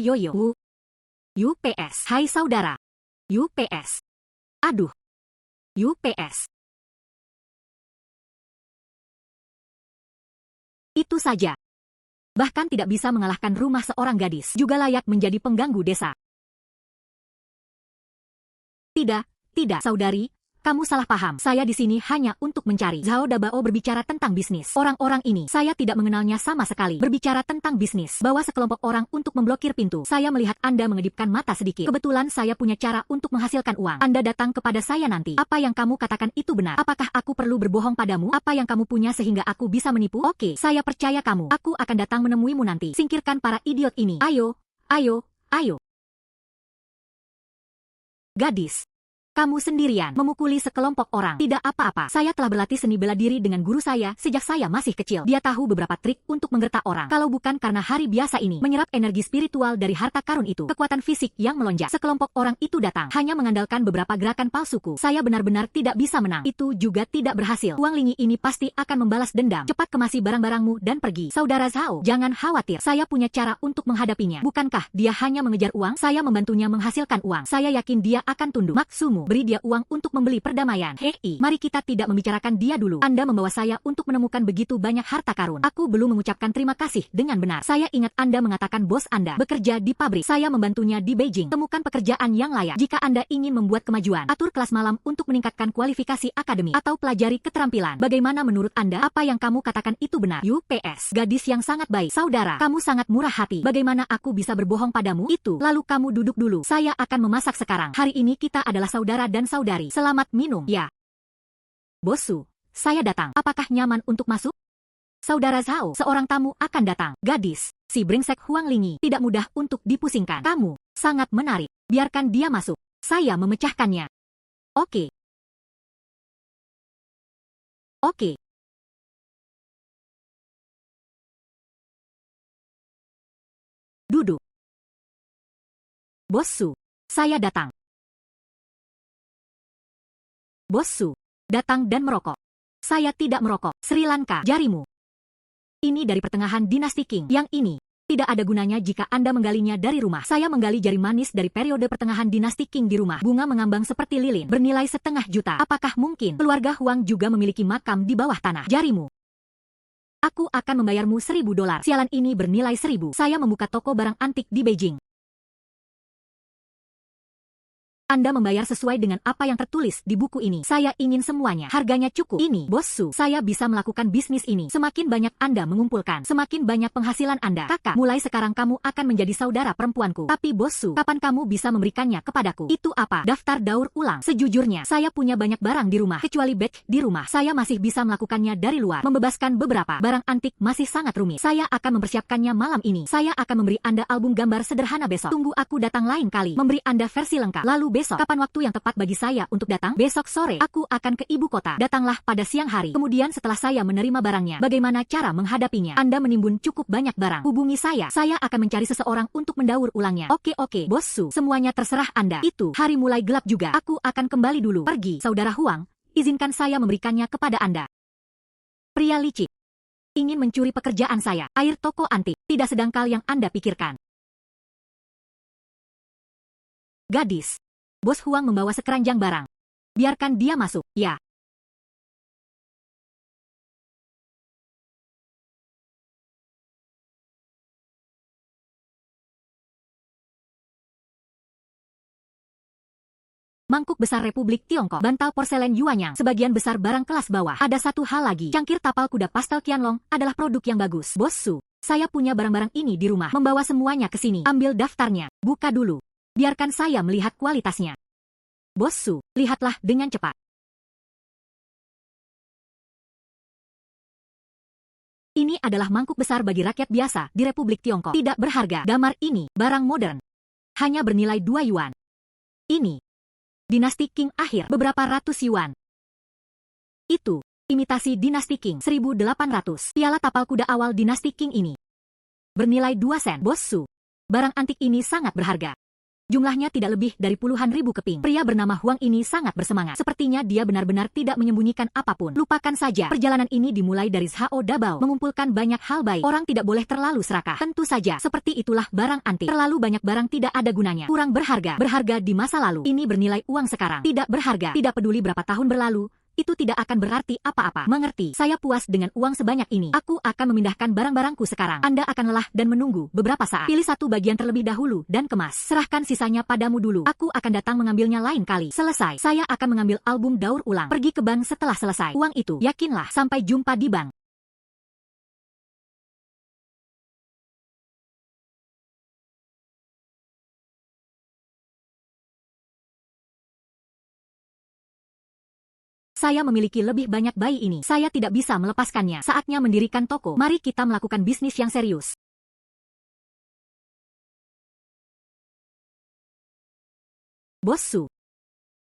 UPS. Hai saudara. UPS. Aduh. UPS. Itu saja. Bahkan tidak bisa mengalahkan rumah seorang gadis. Juga layak menjadi pengganggu desa. Tidak, saudari. Kamu salah paham. Saya di sini hanya untuk mencari. Zhao Dabao berbicara tentang bisnis. Orang-orang ini, saya tidak mengenalnya sama sekali. Berbicara tentang bisnis. Bawa sekelompok orang untuk memblokir pintu. Saya melihat Anda mengedipkan mata sedikit. Kebetulan saya punya cara untuk menghasilkan uang. Anda datang kepada saya nanti. Apa yang kamu katakan itu benar? Apakah aku perlu berbohong padamu? Apa yang kamu punya sehingga aku bisa menipu? Oke, saya percaya kamu. Aku akan datang menemuimu nanti. Singkirkan para idiot ini. Ayo. Gadis. Kamu sendirian memukuli sekelompok orang. Tidak apa-apa. Saya telah berlatih seni bela diri dengan guru saya sejak saya masih kecil. Dia tahu beberapa trik untuk menggertak orang. Kalau bukan karena hari biasa ini menyerap energi spiritual dari harta karun itu, kekuatan fisik yang melonjak, sekelompok orang itu datang hanya mengandalkan beberapa gerakan palsuku. Saya benar-benar tidak bisa menang. Itu juga tidak berhasil. Huang Lingyi ini pasti akan membalas dendam. Cepat kemasi barang-barangmu dan pergi. Saudara Zhao, jangan khawatir. Saya punya cara untuk menghadapinya. Bukankah dia hanya mengejar uang? Saya membantunya menghasilkan uang. Saya yakin dia akan tunduk. Maksudmu, beri dia uang untuk membeli perdamaian. Hei, mari kita tidak membicarakan dia dulu. Anda membawa saya untuk menemukan begitu banyak harta karun. Aku belum mengucapkan terima kasih dengan benar. Saya ingat Anda mengatakan bos Anda bekerja di pabrik. Saya membantunya di Beijing. Temukan pekerjaan yang layak. Jika Anda ingin membuat kemajuan, atur kelas malam untuk meningkatkan kualifikasi akademik atau pelajari keterampilan. Bagaimana menurut Anda? Apa yang kamu katakan itu benar? UPS, gadis yang sangat baik. Saudara, kamu sangat murah hati. Bagaimana aku bisa berbohong padamu? Itu. Lalu kamu duduk dulu. Saya akan memasak sekarang. Hari ini kita adalah saudara dan saudari. Selamat minum. Ya. Bosu, saya datang. Apakah nyaman untuk masuk? Saudara Zhao, seorang tamu akan datang. Gadis, si brengsek Huang Lingyi, tidak mudah untuk dipusingkan. Kamu sangat menarik. Biarkan dia masuk. Saya memecahkannya. Oke. Duduk. Bosu, saya datang. Bosu, datang dan merokok. Saya tidak merokok. Sri Lanka, jarimu. Ini dari pertengahan dinasti Qing. Yang ini, Tidak ada gunanya jika Anda menggalinya dari rumah. Saya menggali jari manis dari periode pertengahan dinasti Qing di rumah. Bunga mengambang seperti lilin, bernilai 1,5 juta. Apakah mungkin keluarga Huang juga memiliki makam di bawah tanah? Jarimu. Aku akan membayarmu $1.000. Sialan, ini bernilai 1.000. Saya membuka toko barang antik di Beijing. Anda membayar sesuai dengan apa yang tertulis di buku ini. Saya ingin semuanya. Harganya cukup. Ini, Bos Su. Saya bisa melakukan bisnis ini. Semakin banyak Anda mengumpulkan, semakin banyak penghasilan Anda. Kakak, mulai sekarang kamu akan menjadi saudara perempuanku. Tapi Bos Su, kapan kamu bisa memberikannya kepadaku? Itu apa? Daftar daur ulang. Sejujurnya, saya punya banyak barang di rumah. Kecuali bag di rumah. Saya masih bisa melakukannya dari luar. Membebaskan beberapa barang antik masih sangat rumit. Saya akan mempersiapkannya malam ini. Saya akan memberi Anda album gambar sederhana besok. Tunggu aku datang lain kali. Memberi Anda versi lengkap. Lalu besok, kapan waktu yang tepat bagi saya untuk datang? Besok sore, aku akan ke ibu kota. Datanglah pada siang hari. Kemudian setelah saya menerima barangnya, bagaimana cara menghadapinya? Anda menimbun cukup banyak barang. Hubungi saya. Saya akan mencari seseorang untuk mendaur ulangnya. Oke, Bos Su. Semuanya terserah Anda. Itu, hari mulai gelap juga. Aku akan kembali dulu. Pergi, Saudara Huang. Izinkan saya memberikannya kepada Anda. Pria licik. Ingin mencuri pekerjaan saya. Air toko antik. Tidak sedangkal yang Anda pikirkan. Gadis. Bos Huang membawa sekeranjang barang. Biarkan dia masuk, ya. Mangkuk besar Republik Tiongkok, bantal porselen Yuanyang, sebagian besar barang kelas bawah. Ada satu hal lagi, cangkir tapal kuda pastel Qianlong adalah produk yang bagus. Bos Su, saya punya barang-barang ini di rumah. Membawa semuanya ke sini. Ambil daftarnya, buka dulu. Biarkan saya melihat kualitasnya. Bos Su, lihatlah dengan cepat. Ini adalah mangkuk besar bagi rakyat biasa di Republik Tiongkok. Tidak berharga. Damar ini, barang modern. Hanya bernilai 2 yuan. Ini. Dinasti Qing akhir, beberapa ratus yuan. Itu, imitasi dinasti Qing, 1800. Piala tapal kuda awal dinasti Qing ini. Bernilai 2 sen. Bos Su, barang antik ini sangat berharga. Jumlahnya tidak lebih dari puluhan ribu keping. Pria bernama Huang ini sangat bersemangat. Sepertinya dia benar-benar tidak menyembunyikan apapun. Lupakan saja. Perjalanan ini dimulai dari Zhao Dabao. Mengumpulkan banyak hal baik. Orang tidak boleh terlalu serakah. Tentu saja. Seperti itulah barang antik. Terlalu banyak barang tidak ada gunanya. Kurang berharga. Berharga di masa lalu. Ini bernilai uang sekarang. Tidak berharga. Tidak peduli berapa tahun berlalu. Itu tidak akan berarti apa-apa. Mengerti? Saya puas dengan uang sebanyak ini. Aku akan memindahkan barang-barangku sekarang. Anda akan lelah dan menunggu beberapa saat. Pilih satu bagian terlebih dahulu dan kemas. Serahkan sisanya padamu dulu. Aku akan datang mengambilnya lain kali. Selesai. Saya akan mengambil album daur ulang. Pergi ke bank setelah selesai. Uang itu, yakinlah. Sampai jumpa di bank. Saya memiliki lebih banyak bayi ini. Saya tidak bisa melepaskannya. Saatnya mendirikan toko. Mari kita melakukan bisnis yang serius. Bos Su,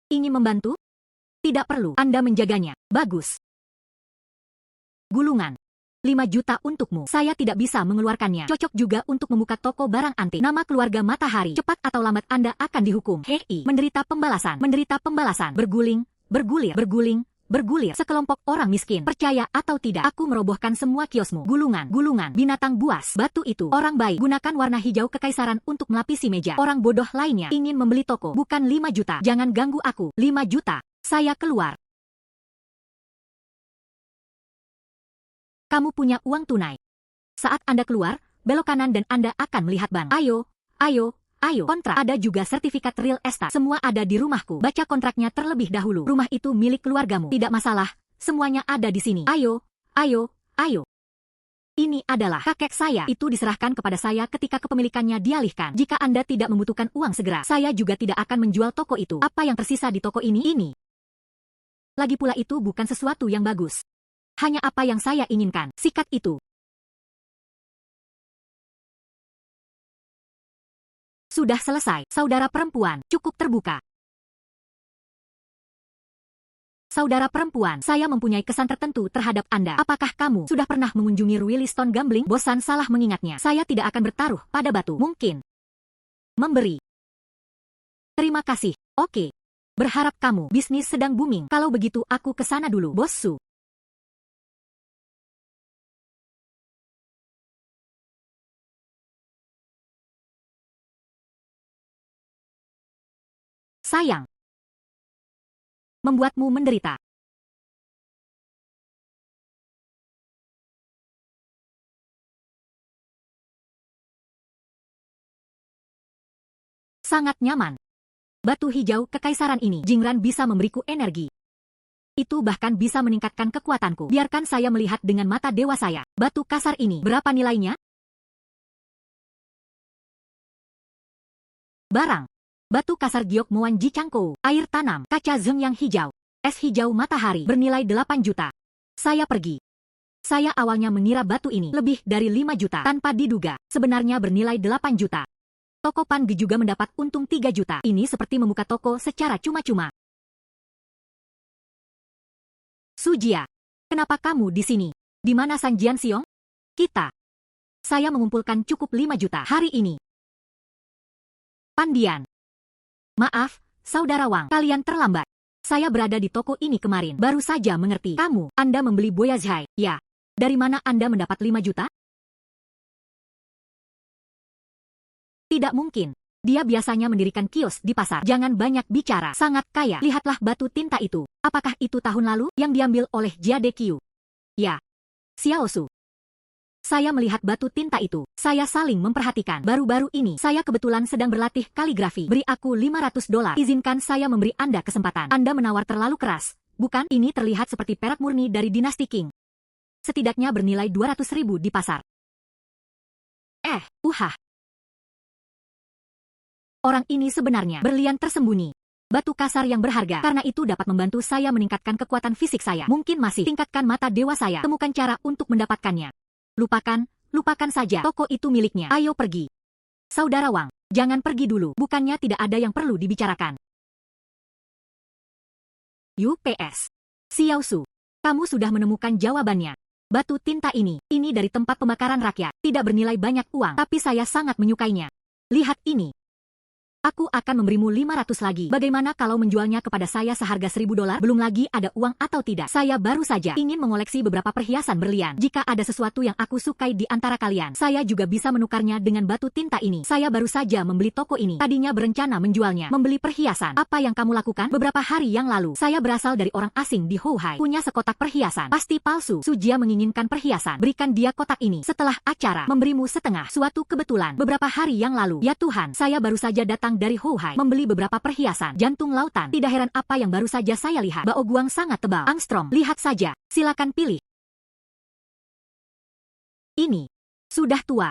ingin membantu? Tidak perlu. Anda menjaganya. Bagus. Gulungan. 5 juta untukmu. Saya tidak bisa mengeluarkannya. Cocok juga untuk membuka toko barang antik. Nama keluarga Matahari. Cepat atau lambat Anda akan dihukum. Hei, menderita pembalasan. Menderita pembalasan. Berguling. Bergulir, berguling, bergulir. Sekelompok orang miskin. Percaya atau tidak, aku merobohkan semua kiosmu. Gulungan, gulungan, binatang buas. Batu itu, orang baik. Gunakan warna hijau kekaisaran untuk melapisi meja. Orang bodoh lainnya ingin membeli toko. Bukan 5 juta. Jangan ganggu aku. 5 juta. Saya keluar. Kamu punya uang tunai. Saat Anda keluar, belok kanan dan Anda akan melihat bank. Ayo, ayo. Ayo, kontrak. Ada juga sertifikat real estate. Semua ada di rumahku. Baca kontraknya terlebih dahulu. Rumah itu milik keluargamu. Tidak masalah. Semuanya ada di sini. Ayo, ayo, ayo. Ini adalah kakek saya. Itu diserahkan kepada saya ketika kepemilikannya dialihkan. Jika Anda tidak membutuhkan uang segera, saya juga tidak akan menjual toko itu. Apa yang tersisa di toko ini? Lagi pula itu bukan sesuatu yang bagus. Hanya apa yang saya inginkan. Sikat itu. Sudah selesai, saudara perempuan, cukup terbuka. Saudara perempuan, saya mempunyai kesan tertentu terhadap Anda. Apakah kamu sudah pernah mengunjungi Williston Gambling? Bosan salah mengingatnya. Saya tidak akan bertaruh pada batu. Mungkin memberi. Terima kasih. Oke. Berharap kamu bisnis sedang booming. Kalau begitu aku ke sana dulu, Bos Su. sayang. Membuatmu menderita. Sangat nyaman. Batu hijau kekaisaran ini, Jingran bisa memberiku energi. Itu bahkan bisa meningkatkan kekuatanku. Biarkan saya melihat dengan mata dewa saya. Batu kasar ini, berapa nilainya? Barang. Batu kasar giok Moan Jicangko, air tanam, kaca zeng yang hijau, es hijau matahari, bernilai 8 juta. Saya pergi. Saya awalnya mengira batu ini lebih dari 5 juta. Tanpa diduga, sebenarnya bernilai 8 juta. Toko Pange juga mendapat untung 3 juta. Ini seperti membuka toko secara cuma-cuma. Sujia, kenapa kamu di sini? Di mana San Jianxiong? Kita. Saya mengumpulkan cukup 5 juta hari ini. Pandian. Maaf, Saudara Wang, kalian terlambat. Saya berada di toko ini kemarin. Baru saja mengerti. Kamu, Anda membeli Boyazhai. Ya. Dari mana Anda mendapat 5 juta? Tidak mungkin. Dia biasanya mendirikan kios di pasar. Jangan banyak bicara. Sangat kaya. Lihatlah batu tinta itu. Apakah itu tahun lalu yang diambil oleh Jia Deqiu? Ya. Xiaosu. Saya melihat batu tinta itu. Saya saling memperhatikan. Baru-baru ini, saya kebetulan sedang berlatih kaligrafi. Beri aku $500. Izinkan saya memberi Anda kesempatan. Anda menawar terlalu keras. Bukan, ini terlihat seperti perak murni dari dinasti Qing. Setidaknya bernilai 200.000 di pasar. Orang ini sebenarnya berlian tersembunyi. Batu kasar yang berharga. Karena itu dapat membantu saya meningkatkan kekuatan fisik saya. Mungkin masih tingkatkan mata dewa saya. Temukan cara untuk mendapatkannya. Lupakan saja. Toko itu miliknya. Ayo pergi. Saudara Wang, jangan pergi dulu. Bukannya tidak ada yang perlu dibicarakan. UPS. Xiaosu, kamu sudah menemukan jawabannya. Batu tinta ini dari tempat pembakaran rakyat. Tidak bernilai banyak uang, tapi saya sangat menyukainya. Lihat ini. Aku akan memberimu 500 lagi. Bagaimana kalau menjualnya kepada saya seharga $1.000? Belum lagi ada uang atau tidak. Saya baru saja ingin mengoleksi beberapa perhiasan berlian. Jika ada sesuatu yang aku sukai di antara kalian, saya juga bisa menukarnya dengan batu tinta ini. Saya baru saja membeli toko ini. Tadinya berencana menjualnya. Membeli perhiasan. Apa yang kamu lakukan? Beberapa hari yang lalu, saya berasal dari orang asing di Houhai. Punya sekotak perhiasan. Pasti palsu. Sujia menginginkan perhiasan. Berikan dia kotak ini. Setelah acara, memberimu setengah. Suatu kebetulan. Beberapa hari yang lalu. Ya Tuhan, saya baru saja datang dari Houhai, membeli beberapa perhiasan. Jantung lautan. Tidak heran apa yang baru saja saya lihat. Bao Guang sangat tebal. Angstrom, lihat saja. Silakan pilih. Ini sudah tua.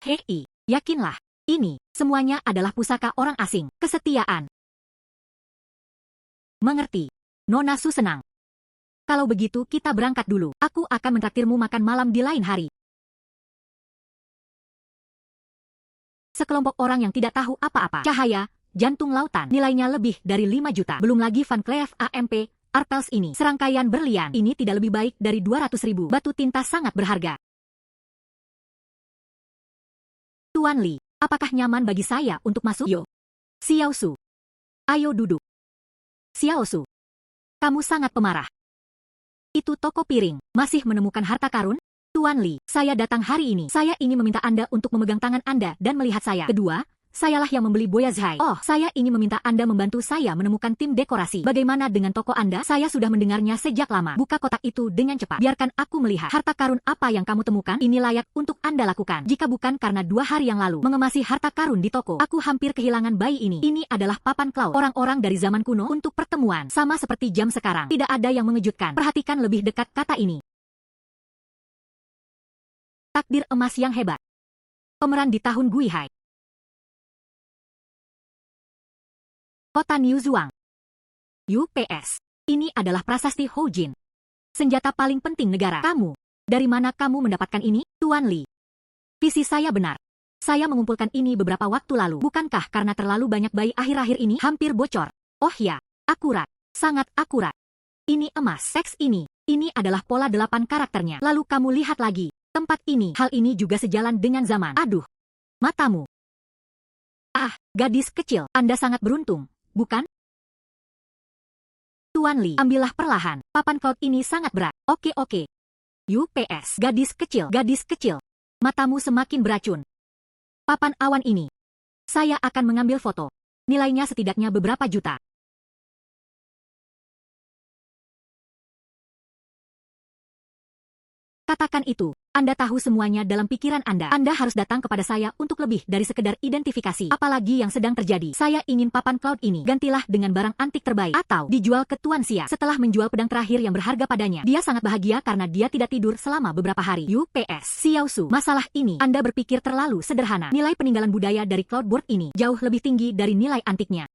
Hei, yakinlah. Ini semuanya adalah pusaka orang asing. Kesetiaan. Mengerti. Nona Su senang. Kalau begitu kita berangkat dulu. Aku akan mentraktirmu makan malam di lain hari. Sekelompok orang yang tidak tahu apa-apa. Cahaya, jantung lautan, nilainya lebih dari 5 juta. Belum lagi Van Cleef AMP, Arpels ini. Serangkaian berlian, ini tidak lebih baik dari 200.000. Batu tinta sangat berharga. Tuan Li, apakah nyaman bagi saya untuk masuk? Yo. Xiaosu. Ayo duduk. Xiaosu. Kamu sangat pemarah. Itu toko piring. Masih menemukan harta karun? Tuan Li, saya datang hari ini. Saya ingin meminta Anda untuk memegang tangan Anda dan melihat saya. Kedua, sayalah yang membeli Boyazhai. Oh, saya ingin meminta Anda membantu saya menemukan tim dekorasi. Bagaimana dengan toko Anda? Saya sudah mendengarnya sejak lama. Buka kotak itu dengan cepat. Biarkan aku melihat. Harta karun apa yang kamu temukan? Ini layak untuk Anda lakukan. Jika bukan karena 2 hari yang lalu mengemasi harta karun di toko, aku hampir kehilangan bayi ini. Ini adalah papan Cloud. Orang-orang dari zaman kuno untuk pertemuan. Sama seperti jam sekarang. Tidak ada yang mengejutkan. Perhatikan lebih dekat kata ini. Takdir emas yang hebat. Pemeran di tahun Guihai. Kota New Zhuang. UPS. Ini adalah prasasti Houjin. Senjata paling penting negara. Kamu. Dari mana kamu mendapatkan ini, Tuan Li? Visi saya benar. Saya mengumpulkan ini beberapa waktu lalu. Bukankah karena terlalu banyak bayi akhir-akhir ini hampir bocor? Oh ya, akurat. Sangat akurat. Ini emas. Teks ini adalah pola 8 karakternya. Lalu kamu lihat lagi. Tempat ini, hal ini juga sejalan dengan zaman. Aduh, matamu. Ah, gadis kecil, Anda sangat beruntung, bukan? Tuan Li, ambillah perlahan. Papan Cloud ini sangat berat. Oke. UPS, gadis kecil. Matamu semakin beracun. Papan awan ini. Saya akan mengambil foto. Nilainya setidaknya beberapa juta. Katakan itu. Anda tahu semuanya dalam pikiran Anda. Anda harus datang kepada saya untuk lebih dari sekedar identifikasi. Apalagi yang sedang terjadi. Saya ingin papan cloud ini. Gantilah dengan barang antik terbaik. Atau dijual ke Tuan Xia. Setelah menjual pedang terakhir yang berharga padanya, dia sangat bahagia karena dia tidak tidur selama beberapa hari. UPS. Xiao Su. Masalah ini, Anda berpikir terlalu sederhana. Nilai peninggalan budaya dari cloudboard ini jauh lebih tinggi dari nilai antiknya.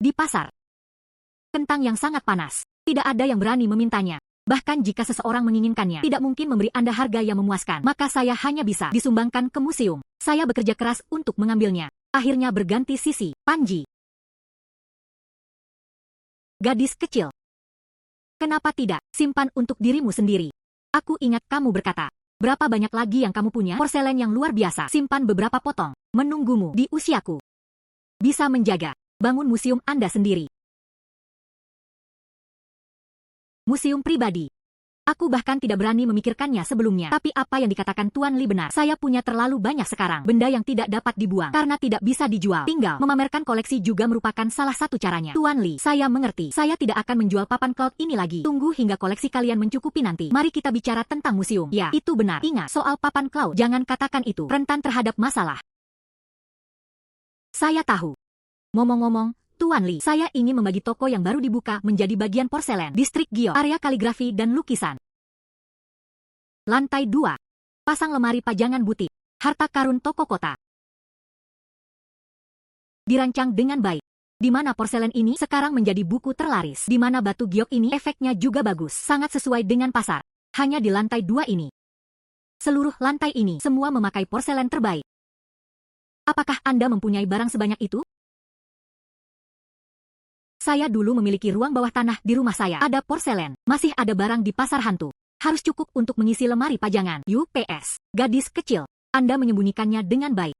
Di pasar. Kentang yang sangat panas. Tidak ada yang berani memintanya. Bahkan jika seseorang menginginkannya, tidak mungkin memberi Anda harga yang memuaskan. Maka saya hanya bisa disumbangkan ke museum. Saya bekerja keras untuk mengambilnya. Akhirnya berganti sisi. Panji. Gadis kecil. Kenapa tidak? Simpan untuk dirimu sendiri. Aku ingat kamu berkata, berapa banyak lagi yang kamu punya? Porselen yang luar biasa. Simpan beberapa potong. Menunggumu di usiaku. Bisa menjaga. Bangun museum Anda sendiri. Museum pribadi. Aku bahkan tidak berani memikirkannya sebelumnya. Tapi apa yang dikatakan Tuan Li benar. Saya punya terlalu banyak sekarang. Benda yang tidak dapat dibuang. Karena tidak bisa dijual. Tinggal memamerkan koleksi juga merupakan salah satu caranya. Tuan Li, saya mengerti. Saya tidak akan menjual papan cloud ini lagi. Tunggu hingga koleksi kalian mencukupi nanti. Mari kita bicara tentang museum. Ya, itu benar. Ingat, soal papan cloud. Jangan katakan itu. Rentan terhadap masalah. Saya tahu. Ngomong-ngomong, Tuan Li, saya ingin membagi toko yang baru dibuka menjadi bagian porselen, distrik Gyo, area kaligrafi dan lukisan. Lantai 2. Pasang lemari pajangan butik. Harta karun toko kota. Dirancang dengan baik. Di mana porselen ini sekarang menjadi buku terlaris. Di mana batu giok ini efeknya juga bagus. Sangat sesuai dengan pasar. Hanya di lantai 2 ini. Seluruh lantai ini semua memakai porselen terbaik. Apakah Anda mempunyai barang sebanyak itu? Saya dulu memiliki ruang bawah tanah di rumah saya. Ada porselen. Masih ada barang di pasar hantu. Harus cukup untuk mengisi lemari pajangan. UPS. Gadis kecil. Anda menyembunyikannya dengan baik.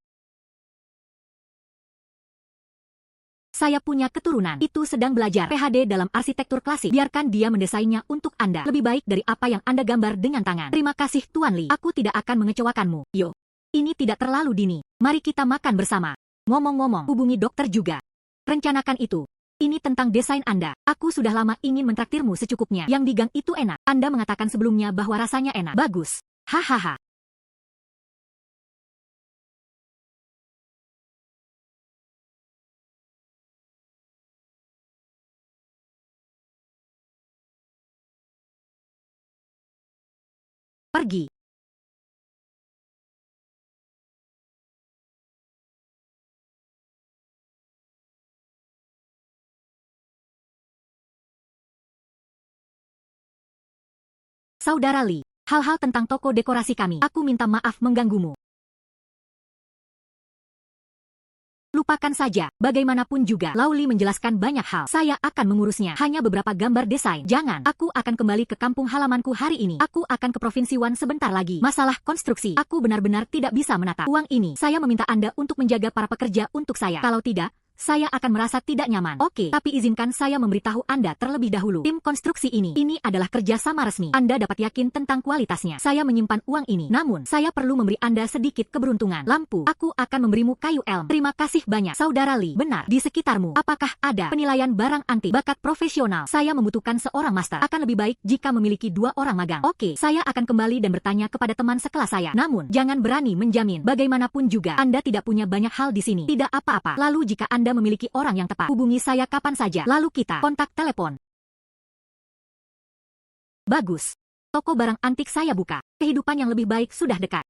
Saya punya keturunan. Itu sedang belajar PhD dalam arsitektur klasik. Biarkan dia mendesainnya untuk Anda. Lebih baik dari apa yang Anda gambar dengan tangan. Terima kasih Tuan Li. Aku tidak akan mengecewakanmu. Yo. Ini tidak terlalu dini. Mari kita makan bersama. Ngomong-ngomong, hubungi dokter juga. Rencanakan itu. Ini tentang desain Anda. Aku sudah lama ingin mentraktirmu secukupnya. Yang di gang itu enak. Anda mengatakan sebelumnya bahwa rasanya enak. Bagus. Hahaha. Pergi. Saudara Li, hal-hal tentang toko dekorasi kami. Aku minta maaf mengganggumu. Lupakan saja. Bagaimanapun juga, Lau Li menjelaskan banyak hal. Saya akan mengurusnya. Hanya beberapa gambar desain. Jangan. Aku akan kembali ke kampung halamanku hari ini. Aku akan ke Provinsi Wan sebentar lagi. Masalah konstruksi. Aku benar-benar tidak bisa menata uang ini. Saya meminta Anda untuk menjaga para pekerja untuk saya. Kalau tidak, saya akan merasa tidak nyaman. Oke, tapi izinkan saya memberitahu Anda terlebih dahulu. Tim konstruksi ini adalah kerja sama resmi. Anda dapat yakin tentang kualitasnya. Saya menyimpan uang ini. Namun, saya perlu memberi Anda sedikit keberuntungan. Lampu, aku akan memberimu kayu elm. Terima kasih banyak, Saudara Li. Benar, di sekitarmu. Apakah ada penilaian barang antik? Bakat profesional. Saya membutuhkan seorang master. Akan lebih baik jika memiliki 2 orang magang. Oke, saya akan kembali dan bertanya kepada teman sekelas saya. Namun, jangan berani menjamin. Bagaimanapun juga, Anda tidak punya banyak hal di sini. Tidak apa-apa. Lalu jika Anda memiliki orang yang tepat, hubungi saya kapan saja. Lalu kita kontak telepon. Bagus. Toko barang antik saya buka. Kehidupan yang lebih baik sudah dekat.